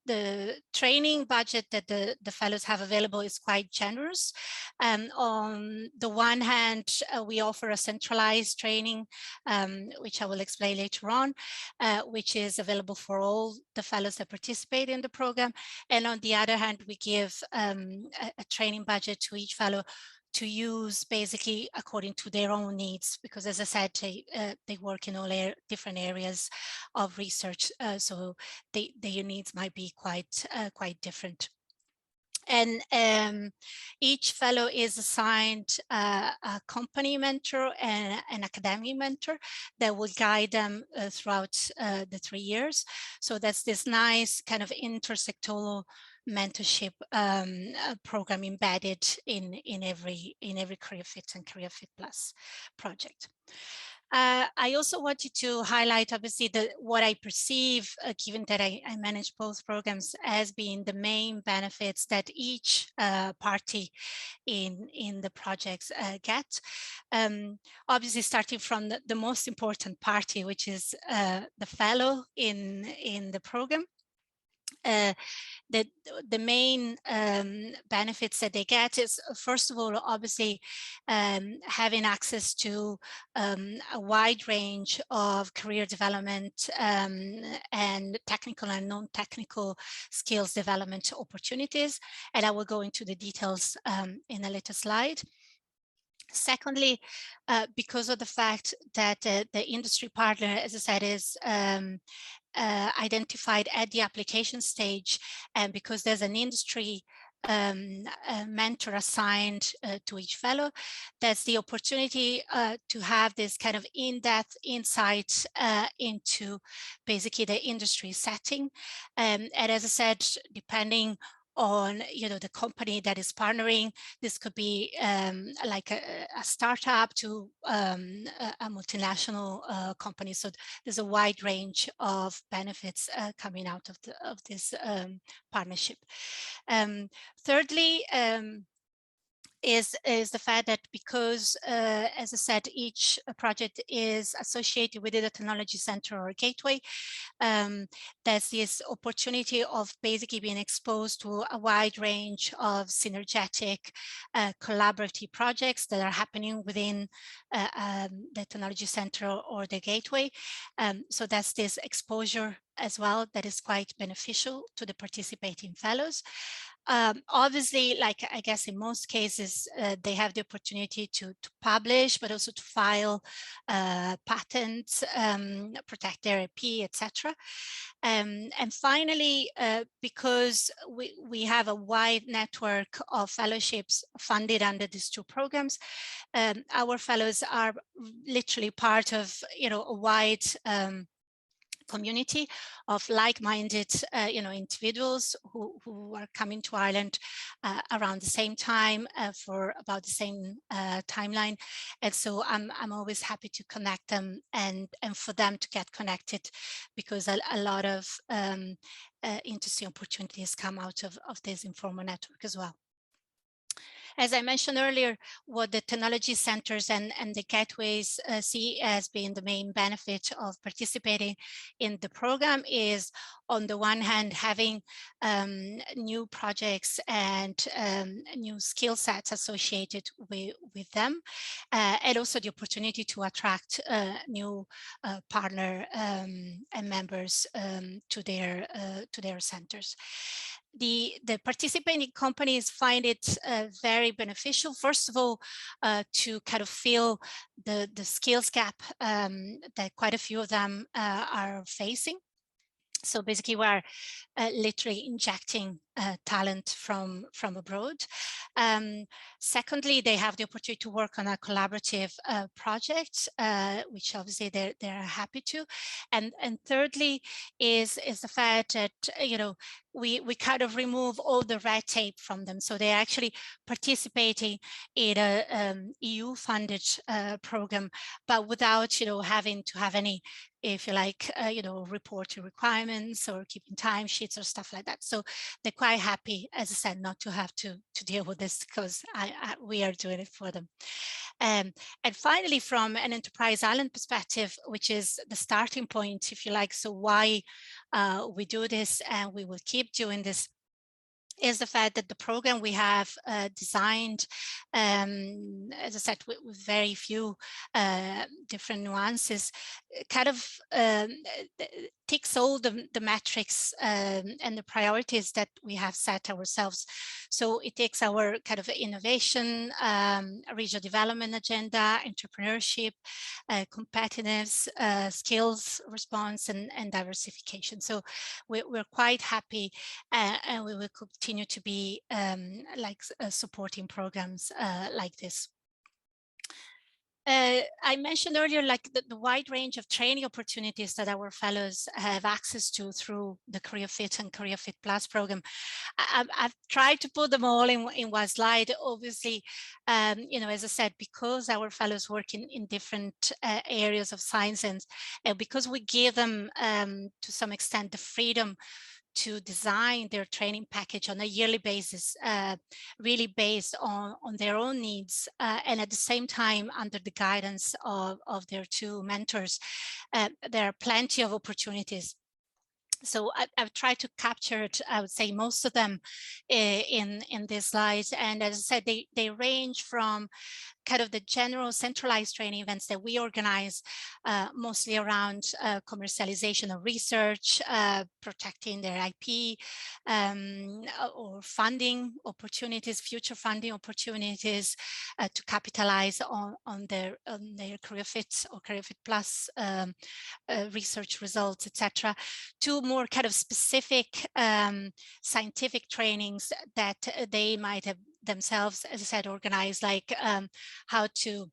The training budget that the fellows have available is quite generous. On the one hand, we offer a centralized training, which I will explain later on, which is available for all the fellows that participate in the program. And on the other hand, we give a training budget to each fellow to use basically according to their own needs, because as I said, they work in all different areas of research, so their needs might be quite different. And each fellow is assigned a company mentor and an academic mentor that will guide them throughout the 3 years. So that's this nice kind of intersectoral mentorship program embedded in every Career Fit and Career Fit Plus project. I also wanted to highlight, obviously, what I perceive, given that I manage both programs, as being the main benefits that each party in the projects get. Obviously, starting from the most important party, which is the fellow in the program. The main benefits that they get is, first of all, obviously having access to a wide range of career development and technical and non-technical skills development opportunities. And I will go into the details in a later slide. Secondly, because of the fact that the industry partner, as I said, is identified at the application stage, and because there's an industry mentor assigned to each fellow, that's the opportunity to have this kind of in-depth insight into basically the industry setting. And as I said, depending on, the company that is partnering. This could be like a startup to a multinational company. So there's a wide range of benefits coming out of this partnership. Thirdly, is the fact that because, as I said, each project is associated with a technology center or a gateway, there's this opportunity of basically being exposed to a wide range of synergetic collaborative projects that are happening within the technology center or the gateway. So that's this exposure as well that is quite beneficial to the participating fellows. Obviously, like I guess in most cases, they have the opportunity to publish, but also to file patents, protect their IP, etc. And finally, because we have a wide network of fellowships funded under these two programs, our fellows are literally part of a wide community of like-minded individuals who are coming to Ireland around the same time for about the same timeline, and so I'm always happy to connect them and for them to get connected, because a lot of interesting opportunities come out of this informal network as well. As I mentioned earlier, what the technology centers and the gateways see as being the main benefit of participating in the program is, on the one hand, having new projects and new skill sets associated with them, and also the opportunity to attract new partner and members to their centers. The participating companies find it very beneficial, first of all, to kind of fill the skills gap that quite a few of them are facing. So basically, we're literally injecting talent from abroad. Secondly, they have the opportunity to work on a collaborative project, which obviously they're happy to. And thirdly is the fact that we kind of remove all the red tape from them, so they're actually participating in a EU-funded program, but without having to have any, if you like, reporting requirements or keeping timesheets or stuff like that. So they're quite happy, as I said, not to have to deal with this, because we are doing it for them. And finally, from an Enterprise Island perspective, which is the starting point, if you like, so why we do this and we will keep doing this, is the fact that the program we have designed, as I said, with very few different nuances, kind of ticks all the metrics and the priorities that we have set ourselves. So it takes our kind of innovation, regional development agenda, entrepreneurship, competitiveness, skills response, and diversification. So we're quite happy, and we will continue to be supporting programs like this. I mentioned earlier, like the wide range of training opportunities that our fellows have access to through the Career Fit and Career Fit Plus program. I've tried to put them all in one slide. Obviously, as I said, because our fellows work in different areas of science, and because we give them to some extent the freedom to design their training package on a yearly basis, really based on their own needs, and at the same time under the guidance of their two mentors, there are plenty of opportunities. So I've tried to capture it, I would say, most of them in these slides. And as I said, they range from kind of the general centralized training events that we organize, mostly around commercialization of research, protecting their IP, or funding opportunities, future funding opportunities to capitalize on their Career Fit or Career Fit Plus research results, etc., to more kind of specific scientific trainings that they might have themselves, as I said, organized, like how to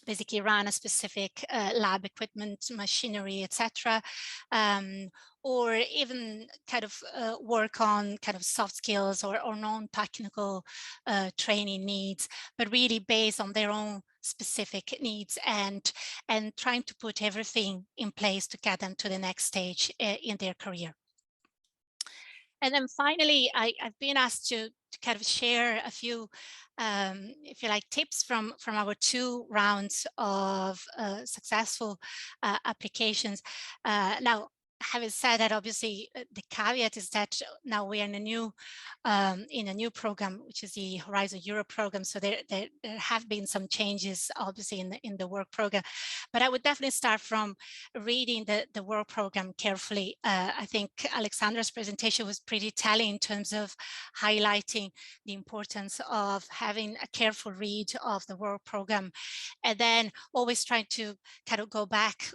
basically run a specific lab equipment, machinery, etc., or even kind of work on kind of soft skills or non-technical training needs, but really based on their own specific needs, and trying to put everything in place to get them to the next stage in their career. And then finally, I've been asked to kind of share a few, if you like, tips from our 2 rounds of successful applications. Now, having said that, obviously the caveat is that now we are in a new program, which is the Horizon Europe program. So there have been some changes, obviously, in the work program. But I would definitely start from reading the work program carefully. I think Alexandra's presentation was pretty telling in terms of highlighting the importance of having a careful read of the work program, and then always trying to kind of go back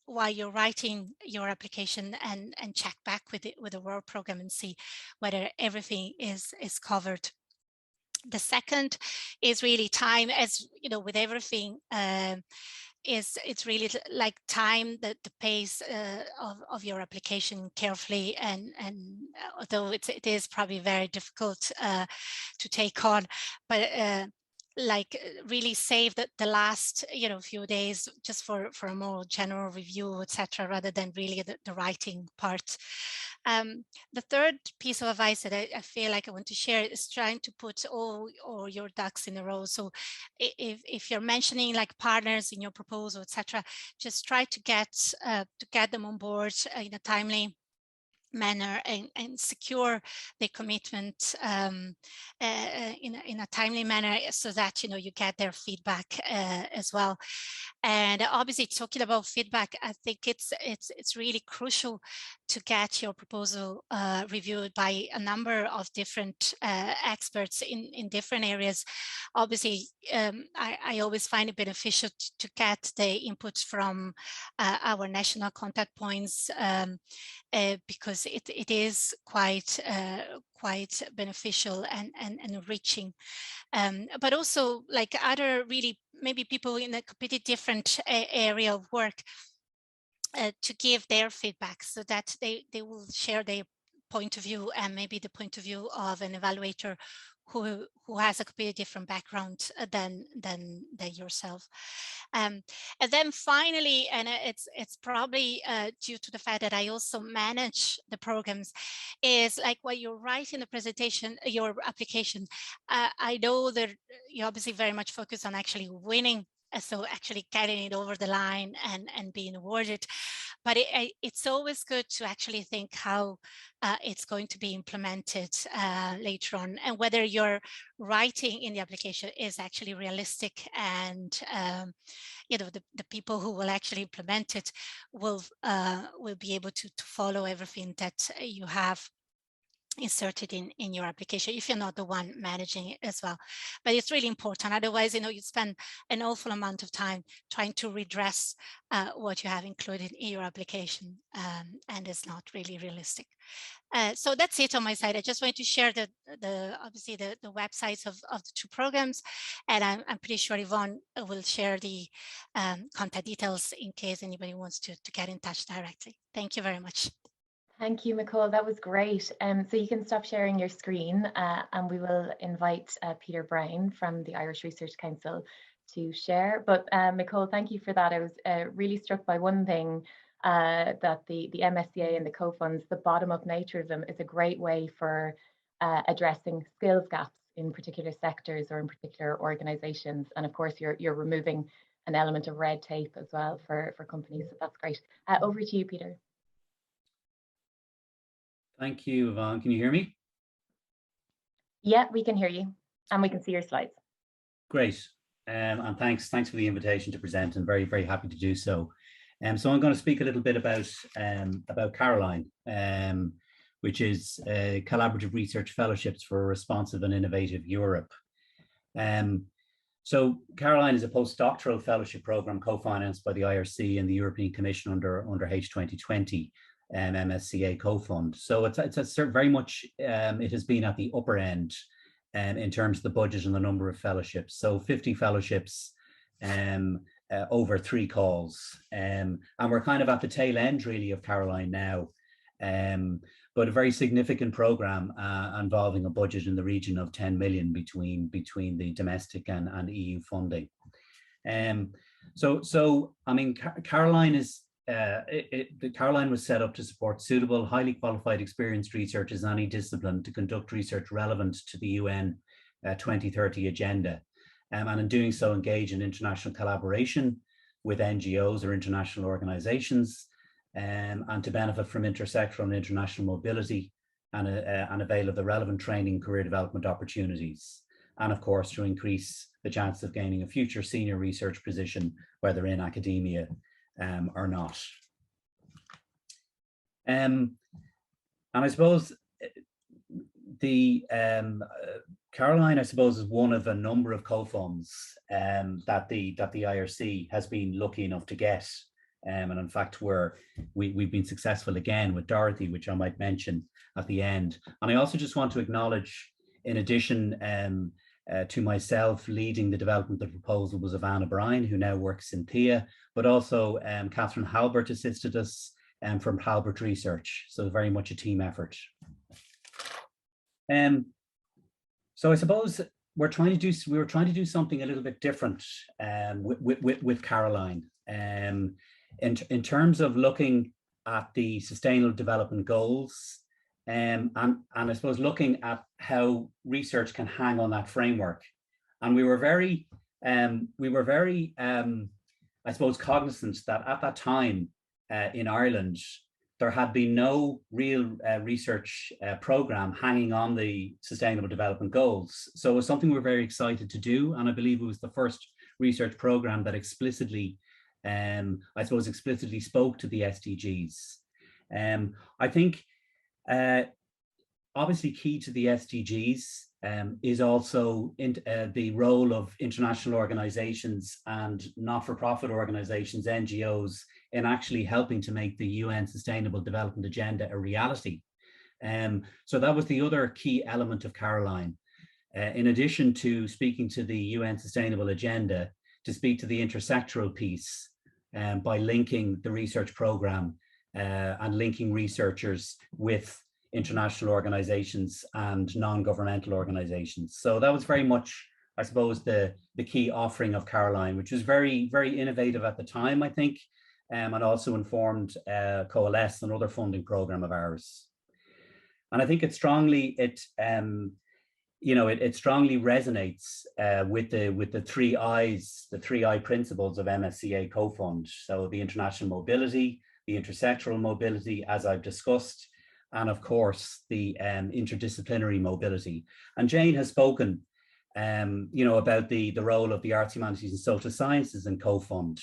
while you're writing your application and check back with the work program and see whether everything is covered. The second is really time, as you know, with everything. It's really like time, the pace of your application carefully, and although it is probably very difficult to take on, but like really save the last few days just for a more general review, etc., rather than really the writing part. The third piece of advice that I feel like I want to share is trying to put all your ducks in a row. So if you're mentioning like partners in your proposal, etc., just try to get them on board in a timely manner and secure the commitment in a timely manner, so that you get their feedback as well. And obviously, talking about feedback, I think it's really crucial to get your proposal reviewed by a number of different experts in different areas. Obviously, I always find it beneficial to get the input from our national contact points, because it is quite beneficial and enriching, but also like other really maybe people in a completely different area of work to give their feedback, so that they will share their point of view and maybe the point of view of an evaluator who has a completely different background than yourself. And then finally, and it's probably due to the fact that I also manage the programs, is like while you're writing the presentation, your application, I know that you obviously very much focus on actually winning, so actually getting it over the line and being awarded. But it's always good to actually think how it's going to be implemented later on, and whether your writing in the application is actually realistic, and the people who will actually implement it will be able to follow everything that you have inserted in your application, if you're not the one managing it as well. But it's really important, otherwise you spend an awful amount of time trying to redress what you have included in your application, and it's not really realistic. So that's it on my side. I just wanted to share obviously the websites of the 2 programs, and I'm pretty sure Yvonne will share the contact details in case anybody wants to get in touch directly. Thank you very much. Thank you, Micol. That was great. So you can stop sharing your screen, and we will invite Peter Brown from the Irish Research Council to share. But Micol, thank you for that. I was really struck by one thing, that the MSCA and the COFUNDs, the bottom-up nature of them, is a great way for addressing skills gaps in particular sectors or in particular organizations. And of course, you're removing an element of red tape as well for companies. So that's great. Over to you, Peter. Thank you, Yvonne. Can you hear me? Yeah, we can hear you, and we can see your slides. Great, and thanks for the invitation to present, and very, very happy to do so. So I'm going to speak a little bit about Caroline, which is Collaborative Research Fellowships for a Responsive and Innovative Europe. So Caroline is a postdoctoral fellowship program co-financed by the IRC and the European Commission under H2020. MSCA COFUND. So it's very much, it has been at the upper end in terms of the budget and the number of fellowships. So 50 fellowships over 3 calls. And we're kind of at the tail end really of Caroline now. but a very significant program involving a budget in the region of 10 million between the domestic and EU funding. So I mean, Caroline is Caroline was set up to support suitable, highly qualified, experienced researchers in any discipline to conduct research relevant to the UN 2030 agenda, and in doing so engage in international collaboration with NGOs or international organizations, and to benefit from intersectoral and international mobility and avail of the relevant training, career development opportunities, and of course to increase the chance of gaining a future senior research position, whether in academia or not. And I suppose the Caroline, I suppose, is one of a number of COFUNDs that the IRC has been lucky enough to get. And in fact, we've been successful again with Dorothy, which I might mention at the end. And I also just want to acknowledge, in addition to myself, leading the development of the proposal was Ivana Bryan, who now works in THEA, but also Catherine Halbert assisted us from Halbert Research. So very much a team effort. So I suppose we were trying to do something a little bit different with Caroline. In terms of looking at the Sustainable Development Goals, and I suppose looking at how research can hang on that framework. And we were very, I suppose, cognizant that at that time in Ireland, there had been no real research program hanging on the Sustainable Development Goals. So it was something we were very excited to do. And I believe it was the first research program that explicitly, I suppose, explicitly spoke to the SDGs. I think obviously key to the SDGs is also the role of international organizations and not-for-profit organizations, NGOs, in actually helping to make the UN Sustainable Development Agenda a reality. So that was the other key element of Caroline. In addition to speaking to the UN Sustainable Agenda, to speak to the intersectoral piece by linking the research program and linking researchers with international organizations and non-governmental organizations. So that was very much, I suppose, the key offering of Caroline, which was very, very innovative at the time, I think, and also informed Coalesce, another funding program of ours. And I think it strongly, it strongly resonates with the three I's, the 3I principles of MSCA COFUND. So the international mobility, the intersectoral mobility, as I've discussed, and of course the interdisciplinary mobility. And Jane has spoken, about the role of the arts, humanities, and social sciences in COFUND.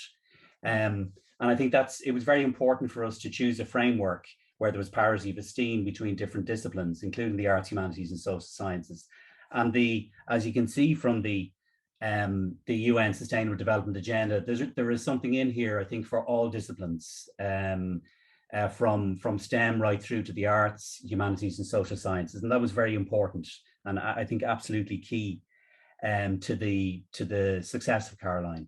And I think it was very important for us to choose a framework where there was parity of esteem between different disciplines, including the arts, humanities, and social sciences. And as you can see from the UN Sustainable Development Agenda, there is something in here, I think, for all disciplines, from STEM right through to the arts, humanities, and social sciences. And that was very important, and I think absolutely key to the success of Caroline.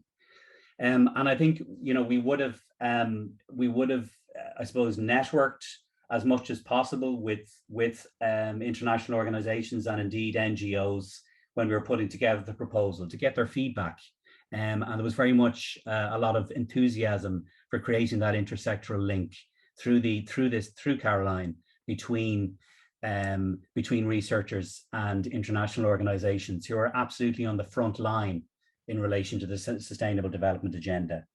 And I think, we would have, I suppose, networked as much as possible with international organizations and indeed NGOs when we were putting together the proposal to get their feedback. And there was very much a lot of enthusiasm for creating that intersectoral link through Caroline between researchers and international organizations who are absolutely on the front line in relation to the Sustainable Development Agenda.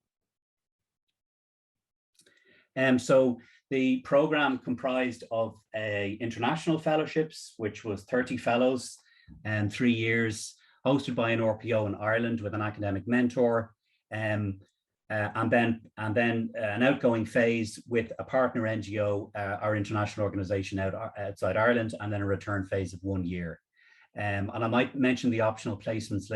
So the program comprised of international fellowships, which was 30 fellows and 3 years, hosted by an RPO in Ireland with an academic mentor, and then an outgoing phase with a partner NGO, our international organization outside Ireland, and then a return phase of 1 year. And I might mention the optional placements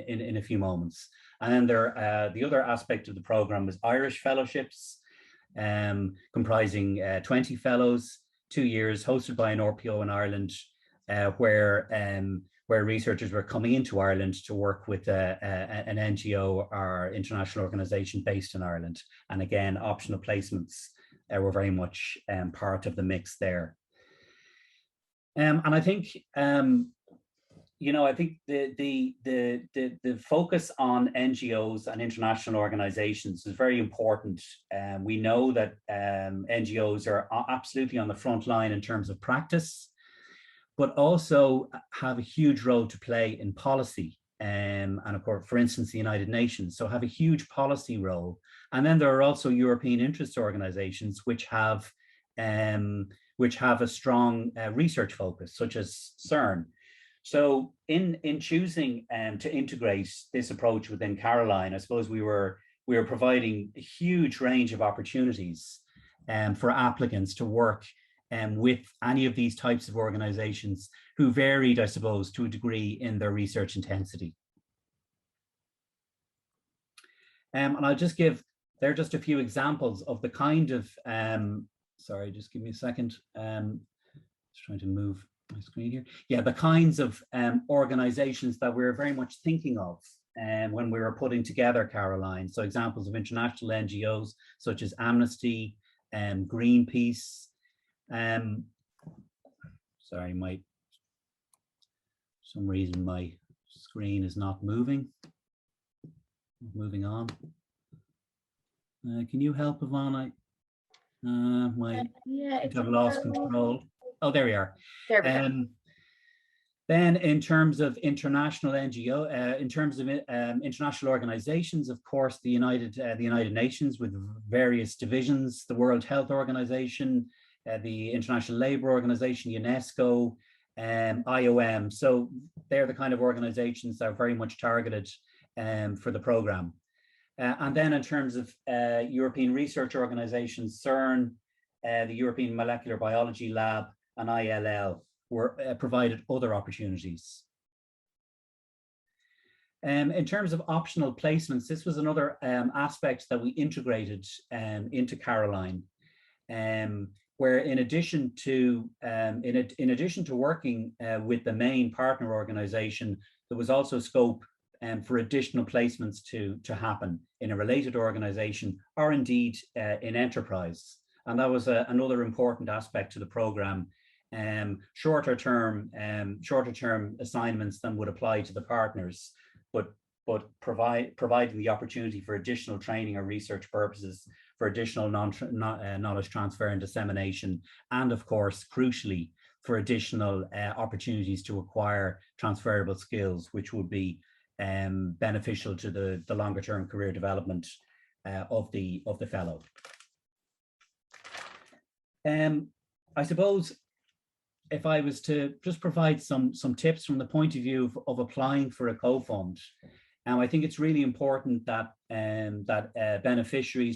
in a few moments. And then the other aspect of the program was Irish fellowships, comprising 20 fellows, 2 years, hosted by an RPO in Ireland, where researchers were coming into Ireland to work with an NGO or international organization based in Ireland. And again, optional placements were very much part of the mix there. And I think, you know, I think the focus on NGOs and international organizations is very important. We know that NGOs are absolutely on the front line in terms of practice, but also have a huge role to play in policy. And of course, for instance, the United Nations, so have a huge policy role. And then there are also European interest organizations which have a strong research focus, such as CERN. So in choosing to integrate this approach within Caroline, I suppose we were providing a huge range of opportunities for applicants to work with any of these types of organizations who varied, I suppose, to a degree in their research intensity. And I'll just give, there are just a few examples of the kind of, sorry, just give me a second. Just trying to move my screen here. Yeah, the kinds of organizations that we're very much thinking of when we were putting together Caroline. So examples of international NGOs such as Amnesty, Greenpeace. Sorry, for some reason my screen is not moving. Moving on. Can you help, Yvonne? Yeah, I've lost control. Oh, there we are. There we go. Then in terms of international NGO, in terms of international organizations, of course, the United Nations with various divisions, the World Health Organization, the International Labour Organization, UNESCO, IOM. So they're the kind of organizations that are very much targeted for the program. And then in terms of European research organizations, CERN, the European Molecular Biology Lab, and ILL were provided other opportunities. In terms of optional placements, this was another aspect that we integrated into Caroline, where in addition to working with the main partner organization, there was also scope for additional placements to happen in a related organization or indeed in enterprise. And that was another important aspect to the program. Shorter term assignments than would apply to the partners, but providing the opportunity for additional training or research purposes, for additional knowledge transfer and dissemination, and of course, crucially, for additional opportunities to acquire transferable skills, which would be beneficial to the longer term career development of the fellow. I suppose if I was to just provide some tips from the point of view of applying for a co-fund, I think it's really important that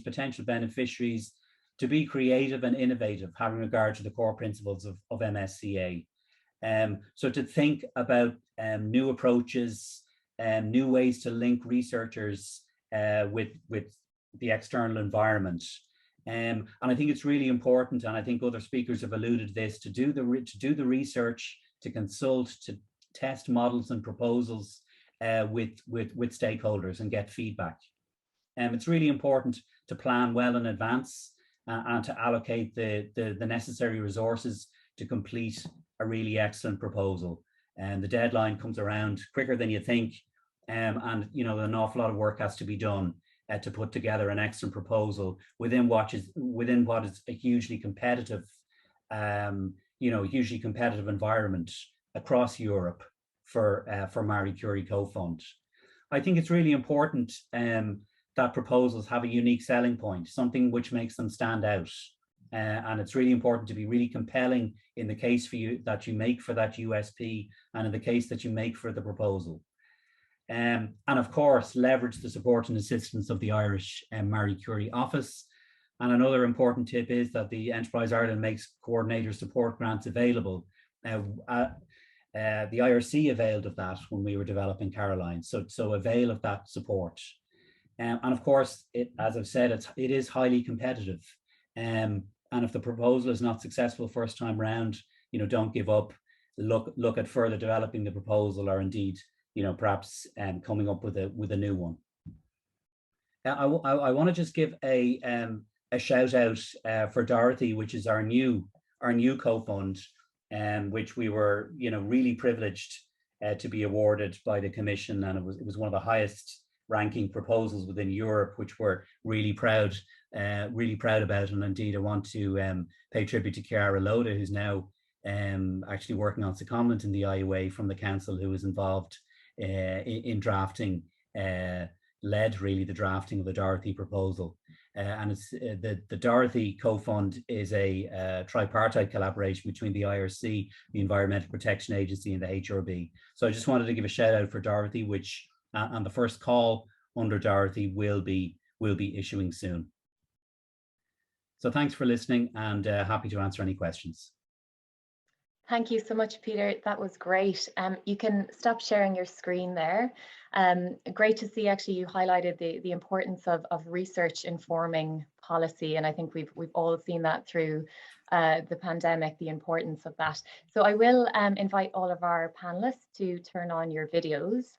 potential beneficiaries, to be creative and innovative, having regard to the core principles of MSCA. So to think about new approaches, new ways to link researchers with the external environment. And I think it's really important, and I think other speakers have alluded to this, to do the research, to consult, to test models and proposals with stakeholders and get feedback. It's really important to plan well in advance and to allocate the necessary resources to complete a really excellent proposal. And the deadline comes around quicker than you think, and you know, an awful lot of work has to be done to put together an excellent proposal within what is a hugely competitive, hugely competitive environment across Europe for Marie Curie COFUND. I think it's really important that proposals have a unique selling point, something which makes them stand out. And it's really important to be really compelling in the case for you that you make for that USP, and in the case that you make for the proposal. And of course, leverage the support and assistance of the Irish Marie Curie Office. And another important tip is that the Enterprise Ireland makes coordinator support grants available. The IRC availed of that when we were developing Caroline, so avail of that support. And of course, as I've said, it is highly competitive. And if the proposal is not successful first time round, don't give up. Look at further developing the proposal, or indeed, perhaps coming up with a new one. I want to just give a a shout out for Dorothy, which is our new co-fund, which we were, really privileged to be awarded by the Commission, and it was one of the highest ranking proposals within Europe, which we're really proud about. And indeed, I want to pay tribute to Chiara Loda, who's now actually working on secondment in the IUA from the Council, who was involved in drafting, led really the drafting of the Dorothy proposal. And it's the Dorothy co-fund is a tripartite collaboration between the IRC, the Environmental Protection Agency, and the HRB. So I just wanted to give a shout out for Dorothy, which and the first call under Dorothy will be issuing soon. So thanks for listening, and happy to answer any questions. Thank you so much, Peter. That was great. You can stop sharing your screen there. Great to see, actually, you highlighted the importance of research informing policy, and I think we've all seen that through the pandemic, the importance of that. So I will invite all of our panelists to turn on your videos.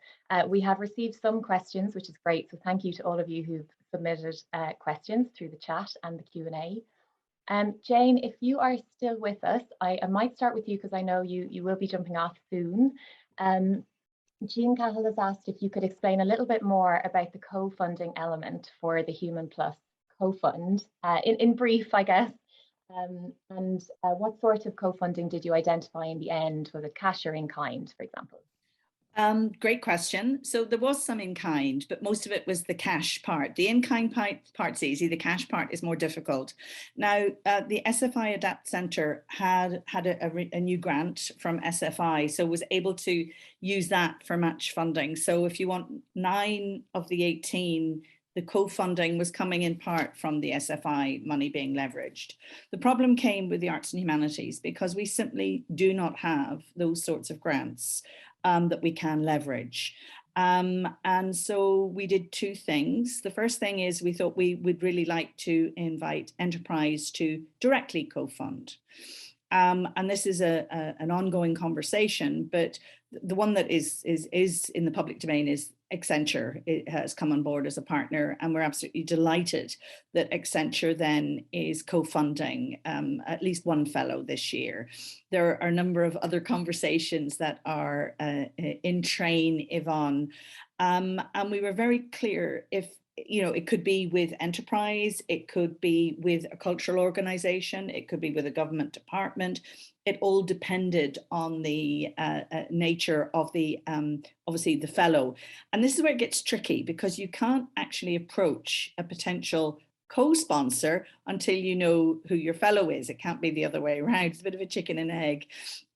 We have received some questions, which is great. So thank you to all of you who've submitted questions through the chat and the Q&A. Jane, if you are still with us, I might start with you because I know you will be jumping off soon. Jean Cahill has asked if you could explain a little bit more about the co-funding element for the Human Plus co-fund, in brief, I guess. And what sort of co-funding did you identify in the end? Was it cash or in kind, for example? Great question. So there was some in kind, but most of it was the cash part. The in kind part's easy. The cash part is more difficult. Now, the SFI Adapt Centre had a new grant from SFI, so was able to use that for match funding. So if you want 9 of the 18, the co-funding was coming in part from the SFI money being leveraged. The problem came with the arts and humanities because we simply do not have those sorts of grants that we can leverage. And so we did 2 things. The first thing is we thought we would really like to invite enterprise to directly co-fund. And this is an ongoing conversation, but the one that is in the public domain is Accenture. It has come on board as a partner, and we're absolutely delighted that Accenture then is co-funding at least 1 fellow this year. There are a number of other conversations that are in train, Yvonne, and we were very clear if it could be with enterprise, it could be with a cultural organization, it could be with a government department. It all depended on the nature of the, obviously the fellow. And this is where it gets tricky because you can't actually approach a potential co-sponsor until you know who your fellow is. It can't be the other way around. It's a bit of a chicken and egg.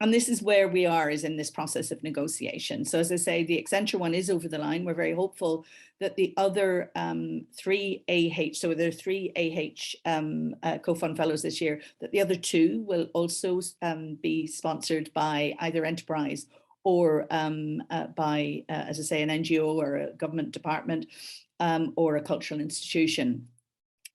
And this is where we are, is in this process of negotiation. So as I say, the Accenture one is over the line. We're very hopeful that the other 3 AH, so there are 3 AH co-fund fellows this year, that the other 2 will also be sponsored by either enterprise or by, as I say, an NGO or a government department or a cultural institution.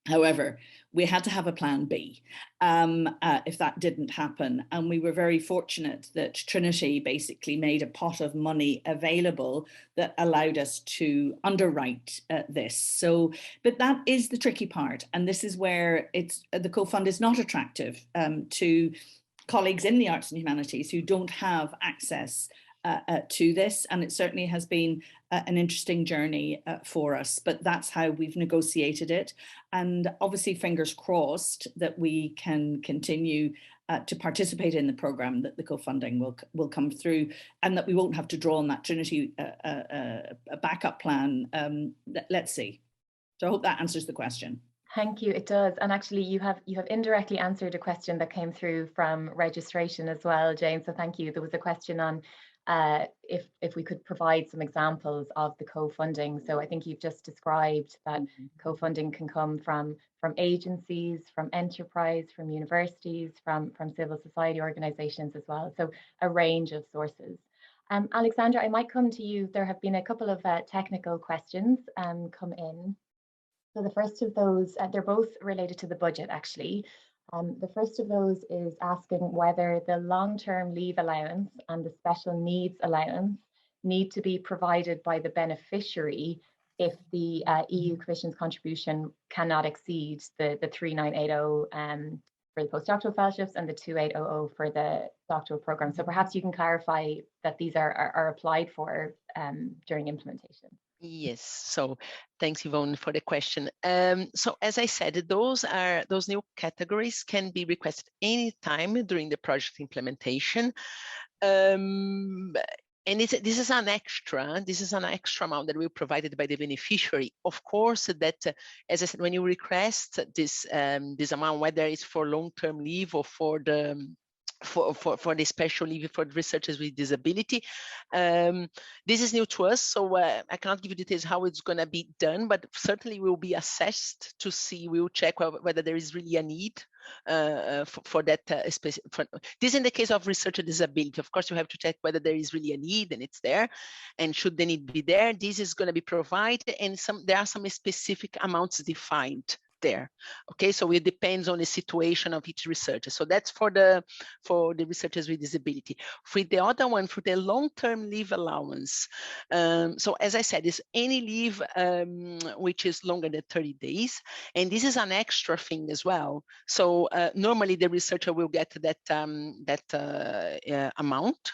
However, we had to have a plan B if that didn't happen. And we were very fortunate that Trinity basically made a pot of money available that allowed us to underwrite this. So, but that is the tricky part. And this is where the co-fund is not attractive to colleagues in the arts and humanities who don't have access to this, and it certainly has been an interesting journey for us, but that's how we've negotiated it. And obviously fingers crossed that we can continue to participate in the programme, that the co-funding will come through, and that we won't have to draw on that Trinity backup plan. Let's see. So I hope that answers the question. Thank you, it does. And actually you have indirectly answered a question that came through from registration as well, Jane, so thank you. There was a question on if we could provide some examples of the co-funding. So I think you've just described that co-funding can come from agencies, from enterprise, from universities, from civil society organizations as well. So a range of sources. Alexandra, I might come to you. There have been a couple of technical questions come in. So the first of those, they're both related to the budget actually. The first of those is asking whether the long-term leave allowance and the special needs allowance need to be provided by the beneficiary if the EU Commission's contribution cannot exceed the 3980 for the postdoctoral fellowships and the 2800 for the doctoral program. So perhaps you can clarify that these are applied for during implementation. Yes, so thanks, Yvonne, for the question. So as I said, those new categories can be requested anytime during the project implementation. And this is an extra amount that will be provided by the beneficiary. Of course, that as I said, when you request this amount, whether it's for long-term leave or for the special leave for researchers with disability. This is new to us, so I cannot give you details how it's going to be done, but certainly will be assessed to see, we'll check whether there is really a need for that. This in the case of researcher disability. Of course, you have to check whether there is really a need and it's there, and should the need be there, this is going to be provided, and there are some specific amounts defined there. Okay, so it depends on the situation of each researcher. So that's for the researchers with disability. For the other one, for the long-term leave allowance, so as I said, it's any leave which is longer than 30 days, and this is an extra thing as well. So normally the researcher will get that amount,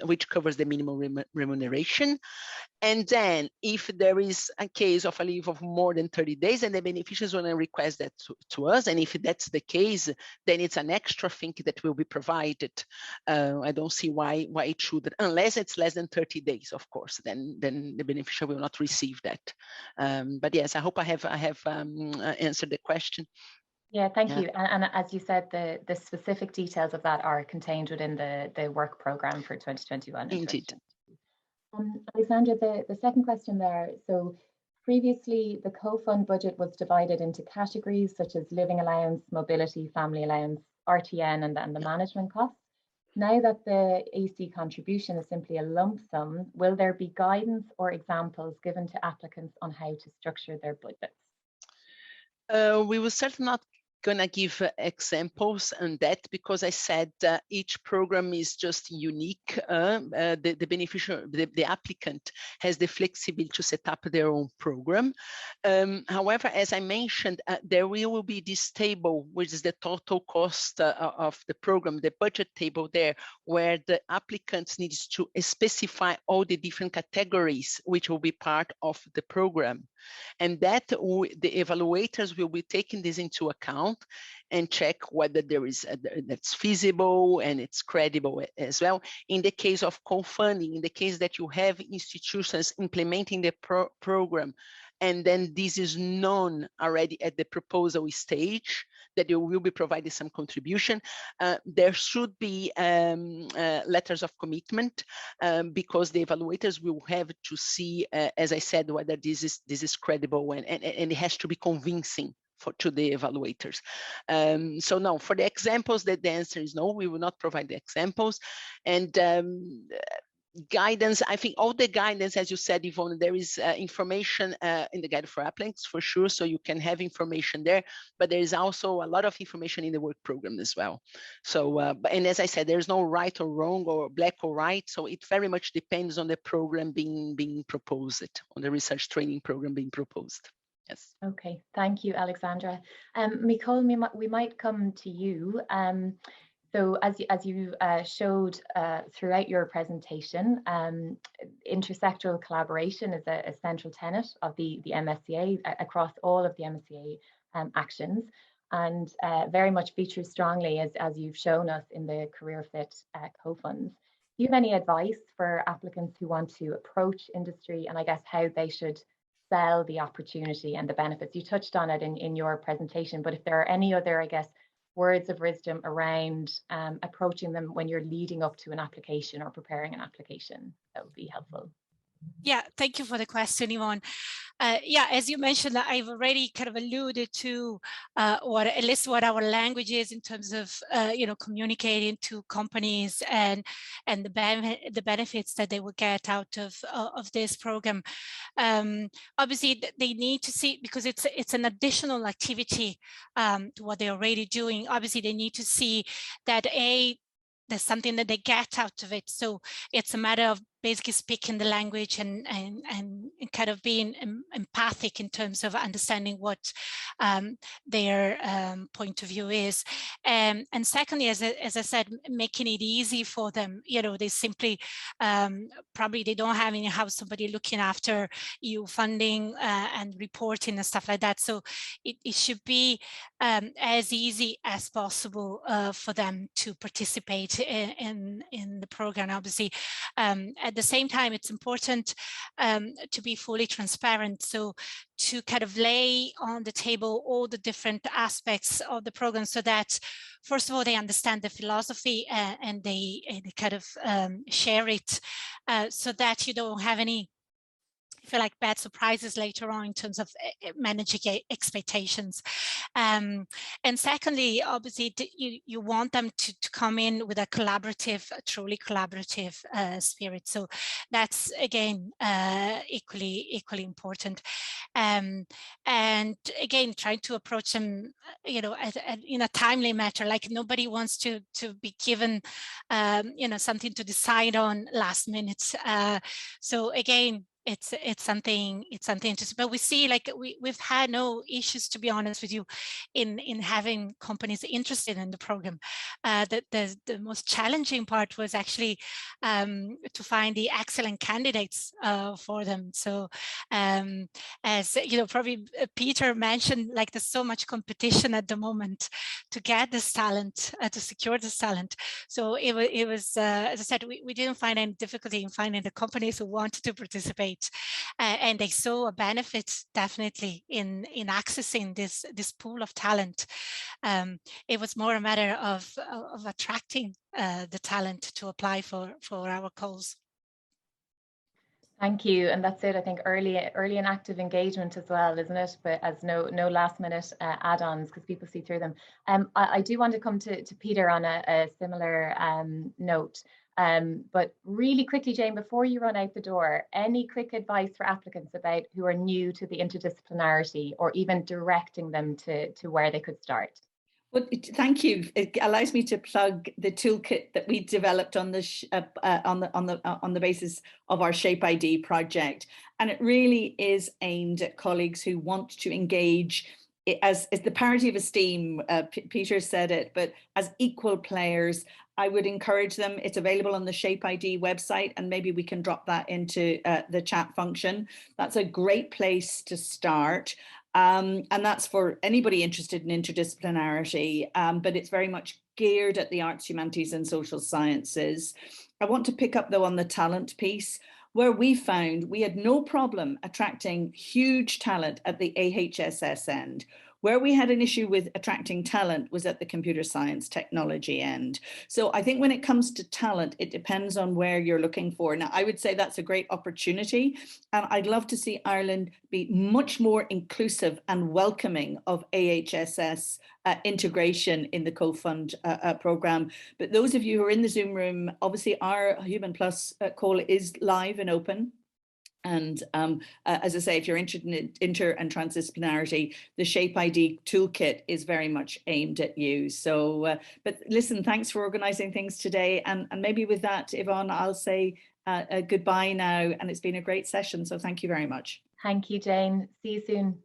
which covers the minimum remuneration. And then if there is a case of a leave of more than 30 days, then the beneficiaries will request that to us. And if that's the case, then it's an extra thing that will be provided. I don't see why it should, unless it's less than 30 days, of course, then the beneficiary will not receive that. But yes, I hope I have answered the question. Yeah, thank you. And as you said, the specific details of that are contained within the work program for 2021. Indeed. Alexandra, the second question there. So previously, the COFUND budget was divided into categories such as living allowance, mobility, family allowance, RTN, and the management costs. Now that the AC contribution is simply a lump sum, will there be guidance or examples given to applicants on how to structure their budgets? We will certainly not going to give examples on that, because I said each program is just unique. The beneficiary, the applicant has the flexibility to set up their own program. However, as I mentioned, there will be this table, which is the total cost of the program, the budget table there, where the applicants needs to specify all the different categories which will be part of the program. And that the evaluators will be taking this into account and check whether there is that's feasible and it's credible as well. In the case of co-funding, in the case that you have institutions implementing the program, and then this is known already at the proposal stage, that you will be providing some contribution, there should be letters of commitment, because the evaluators will have to see, as I said, whether this is credible, and it has to be convincing to the evaluators. So no, for the examples, the answer is no, we will not provide the examples. And guidance, I think all the guidance, as you said, Yvonne, there is information in the guide for applicants for sure, so you can have information there, but there is also a lot of information in the work program as well. So, and as I said, there's no right or wrong or black or white, so it very much depends on the program being proposed, on the research training program being proposed. Yes. Okay, thank you, Alexandra. Micol, we might come to you. So as you showed throughout your presentation, intersectoral collaboration is a central tenet of the MSCA across all of the MSCA actions, and very much features strongly as you've shown us in the Career Fit COFUNDs. Do you have any advice for applicants who want to approach industry, and I guess how they should sell the opportunity and the benefits? You touched on it in your presentation, but if there are any other, I guess, words of wisdom around approaching them when you're leading up to an application or preparing an application, that would be helpful. Yeah, thank you for the question, Yvonne. Yeah, as you mentioned, I've already kind of alluded to at least what our language is in terms of communicating to companies and the benefits that they will get out of this program. Obviously, they need to see, because it's an additional activity to what they're already doing. Obviously, they need to see that there's something that they get out of it. So it's a matter of basically speaking the language and kind of being empathic in terms of understanding what their point of view is. And secondly, as I said, making it easy for them. They simply probably they don't have in-house somebody looking after EU funding and reporting and stuff like that. So it should be as easy as possible for them to participate in the program. Obviously, at the same time, it's important to be fully transparent. So to kind of lay on the table all the different aspects of the program, so that first of all they understand the philosophy and they kind of share it, so that you don't have any, I feel like, bad surprises later on in terms of managing expectations. And secondly, obviously, you want them to come in with a collaborative, truly collaborative spirit. So that's, again, equally important. And again, trying to approach them, in a timely manner. Like, nobody wants to be given, something to decide on last minute. So again, it's something interesting, but we see, like, we've had no issues, to be honest with you, in having companies interested in the program. The most challenging part was actually to find the excellent candidates for them. So as probably Peter mentioned, like, there's so much competition at the moment to get this talent, to secure this talent. So it was as I said, we didn't find any difficulty in finding the companies who wanted to participate. And they saw a benefit, definitely, in accessing this pool of talent. It was more a matter of attracting the talent to apply for our calls. Thank you, and that's it. I think early and active engagement as well, isn't it? But as no last minute add-ons, because people see through them. I do want to come to Peter on a similar note. But really quickly, Jane, before you run out the door, any quick advice for applicants about who are new to the interdisciplinarity, or even directing them to where they could start? Well, thank you. It allows me to plug the toolkit that we developed on the on the basis of our Shape ID project, and it really is aimed at colleagues who want to engage as the parity of esteem. Peter said it, but as equal players. I would encourage them. It's available on the Shape ID website, and maybe we can drop that into the chat function. That's a great place to start. And that's for anybody interested in interdisciplinarity, but it's very much geared at the arts, humanities, and social sciences. I want to pick up, though, on the talent piece, where we found we had no problem attracting huge talent at the AHSS end. Where we had an issue with attracting talent was at the computer science technology end. So I think when it comes to talent, it depends on where you're looking for. Now, I would say that's a great opportunity. And I'd love to see Ireland be much more inclusive and welcoming of AHSS integration in the COFUND program. But those of you who are in the Zoom room, obviously our Human Plus call is live and open. And as I say, if you're interested in inter and transdisciplinarity, the Shape ID toolkit is very much aimed at you. So, but listen, thanks for organising things today. And maybe with that, Yvonne, I'll say goodbye now. And it's been a great session. So thank you very much. Thank you, Jane. See you soon.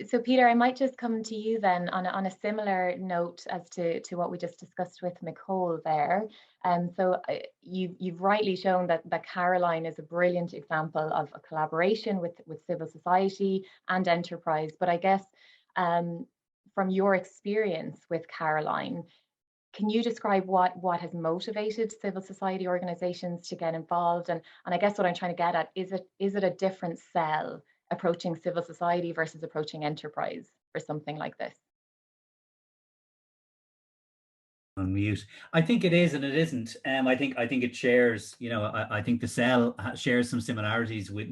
So Peter, I might just come to you then on a similar note as to what we just discussed with Micol there. So you've rightly shown that Caroline is a brilliant example of a collaboration with civil society and enterprise. But I guess from your experience with Caroline, can you describe what has motivated civil society organizations to get involved? And I guess what I'm trying to get at, is it a different sell approaching civil society versus approaching enterprise for something like this? Unmute. I think it is and it isn't. I think it shares. I think the cell shares some similarities with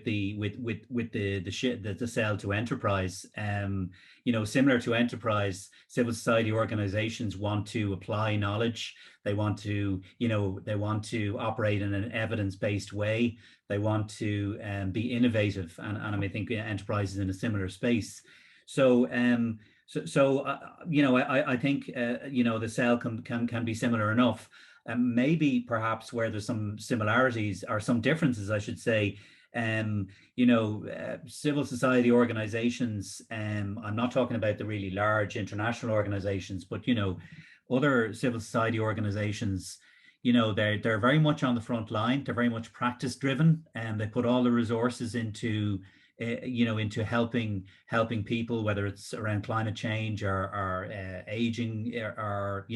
the cell to enterprise. Similar to enterprise, civil society organizations want to apply knowledge. They want to operate in an evidence-based way. They want to be innovative, and I think enterprise is in a similar space. So. I think the cell can be similar enough. maybe perhaps where there's some similarities or some differences, I should say. Civil society organizations, I'm not talking about the really large international organizations, but, other civil society organizations, they're very much on the front line. They're very much practice driven, and they put all the resources into helping people, whether it's around climate change or aging or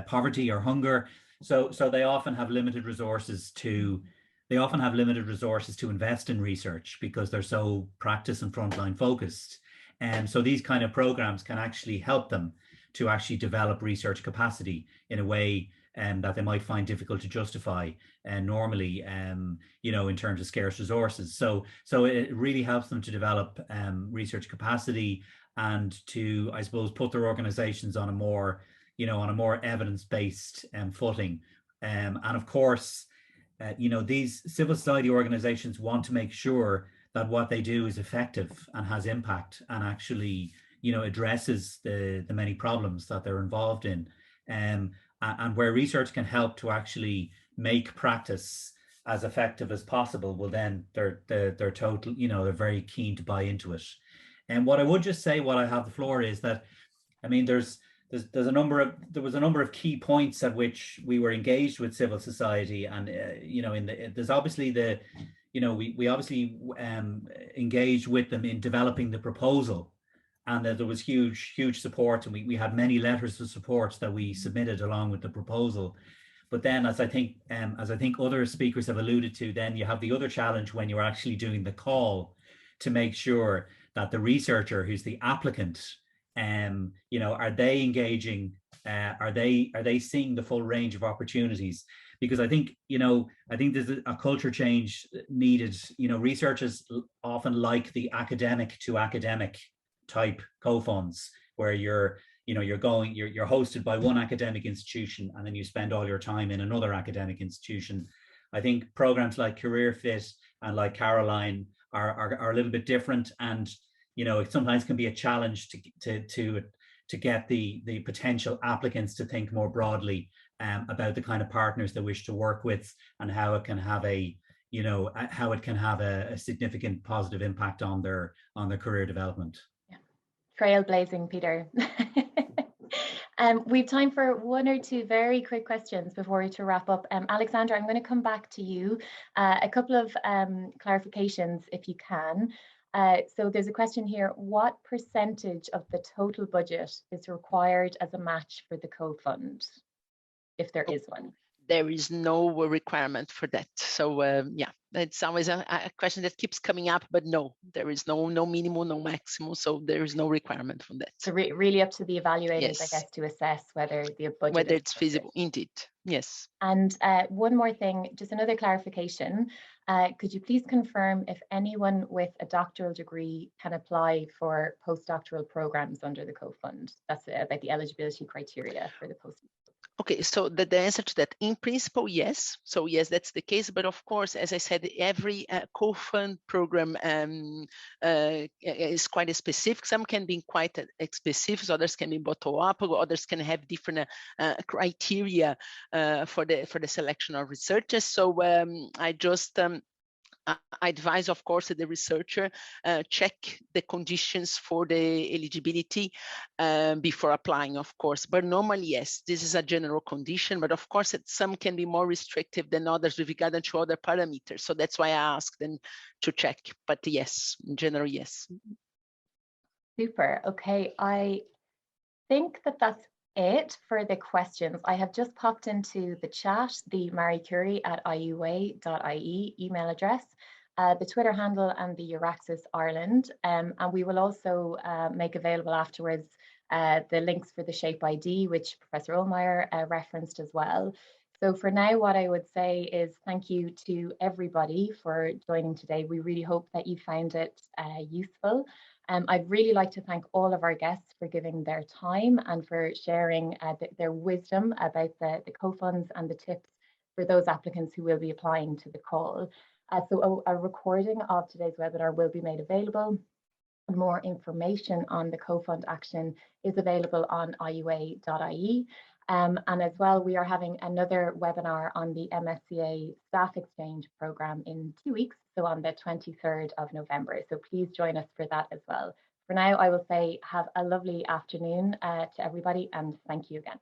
poverty or hunger. So they often have limited resources to invest in research because they're so practice and frontline focused. And so these kind of programs can actually help them to actually develop research capacity in a way that they might find difficult to justify normally, in terms of scarce resources. So it really helps them to develop research capacity and to, I suppose, put their organizations on a more evidence-based footing. And of course, these civil society organizations want to make sure that what they do is effective and has impact and actually, addresses the many problems that they're involved in. And where research can help to actually make practice as effective as possible, well, then they're they're very keen to buy into it. And what I would just say, while I have the floor, is that, I mean, there was a number of key points at which we were engaged with civil society, and there's obviously we obviously engaged with them in developing the proposal, and that there was huge support, and we had many letters of support that we submitted along with the proposal. But then, as I think other speakers have alluded to, then you have the other challenge when you're actually doing the call to make sure that the researcher, who's the applicant, are they engaging? Are they seeing the full range of opportunities? Because I think there's a culture change needed. Researchers often like the academic to academic type co-funds, where you're hosted by one academic institution and then you spend all your time in another academic institution. I think programs like Career Fit and like Caroline are a little bit different, and it sometimes can be a challenge to get the potential applicants to think more broadly about the kind of partners they wish to work with, and how it can have a significant positive impact on their career development. Yeah. Trailblazing, Peter. We've time for one or two very quick questions before we wrap up. Alexandra, I'm going to come back to you. A couple of clarifications, if you can. So there's a question here: what percentage of the total budget is required as a match for the co-fund, if there is one? There is no requirement for that. So yeah, it's always a question that keeps coming up, but no, there is no minimum, no maximum. So there is no requirement for that. So really up to the evaluators, Yes. I guess, to assess whether the budget whether it's feasible. Indeed, yes. And one more thing, just another clarification. Could you please confirm if anyone with a doctoral degree can apply for postdoctoral programs under the co-fund? That's about the eligibility criteria for the postdoctoral. Okay, so the answer to that, in principle, yes. So yes, that's the case. But of course, as I said, every co-fund program is quite specific. Some can be quite specific, others can be bottom up, others can have different criteria for the selection of researchers. So I just I advise, of course, that the researcher check the conditions for the eligibility before applying, of course. But normally, yes, this is a general condition. But of course, some can be more restrictive than others with regard to other parameters. So that's why I ask them to check. But yes, in general, yes. Super. Okay, I think that's it for the questions. I have just popped into the chat the mariecurie@iua.ie email address, the Twitter handle, and the Euraxis Ireland. And we will also make available afterwards the links for the Shape ID, which Professor Ohlmeyer referenced as well. So for now, what I would say is thank you to everybody for joining today. We really hope that you found it useful. I'd really like to thank all of our guests for giving their time and for sharing their wisdom about the co-funds and the tips for those applicants who will be applying to the call. So a recording of today's webinar will be made available. More information on the co-fund action is available on iua.ie. And as well, we are having another webinar on the MSCA Staff Exchange Programme in 2 weeks, so on the 23rd of November. So please join us for that as well. For now, I will say have a lovely afternoon to everybody, and thank you again.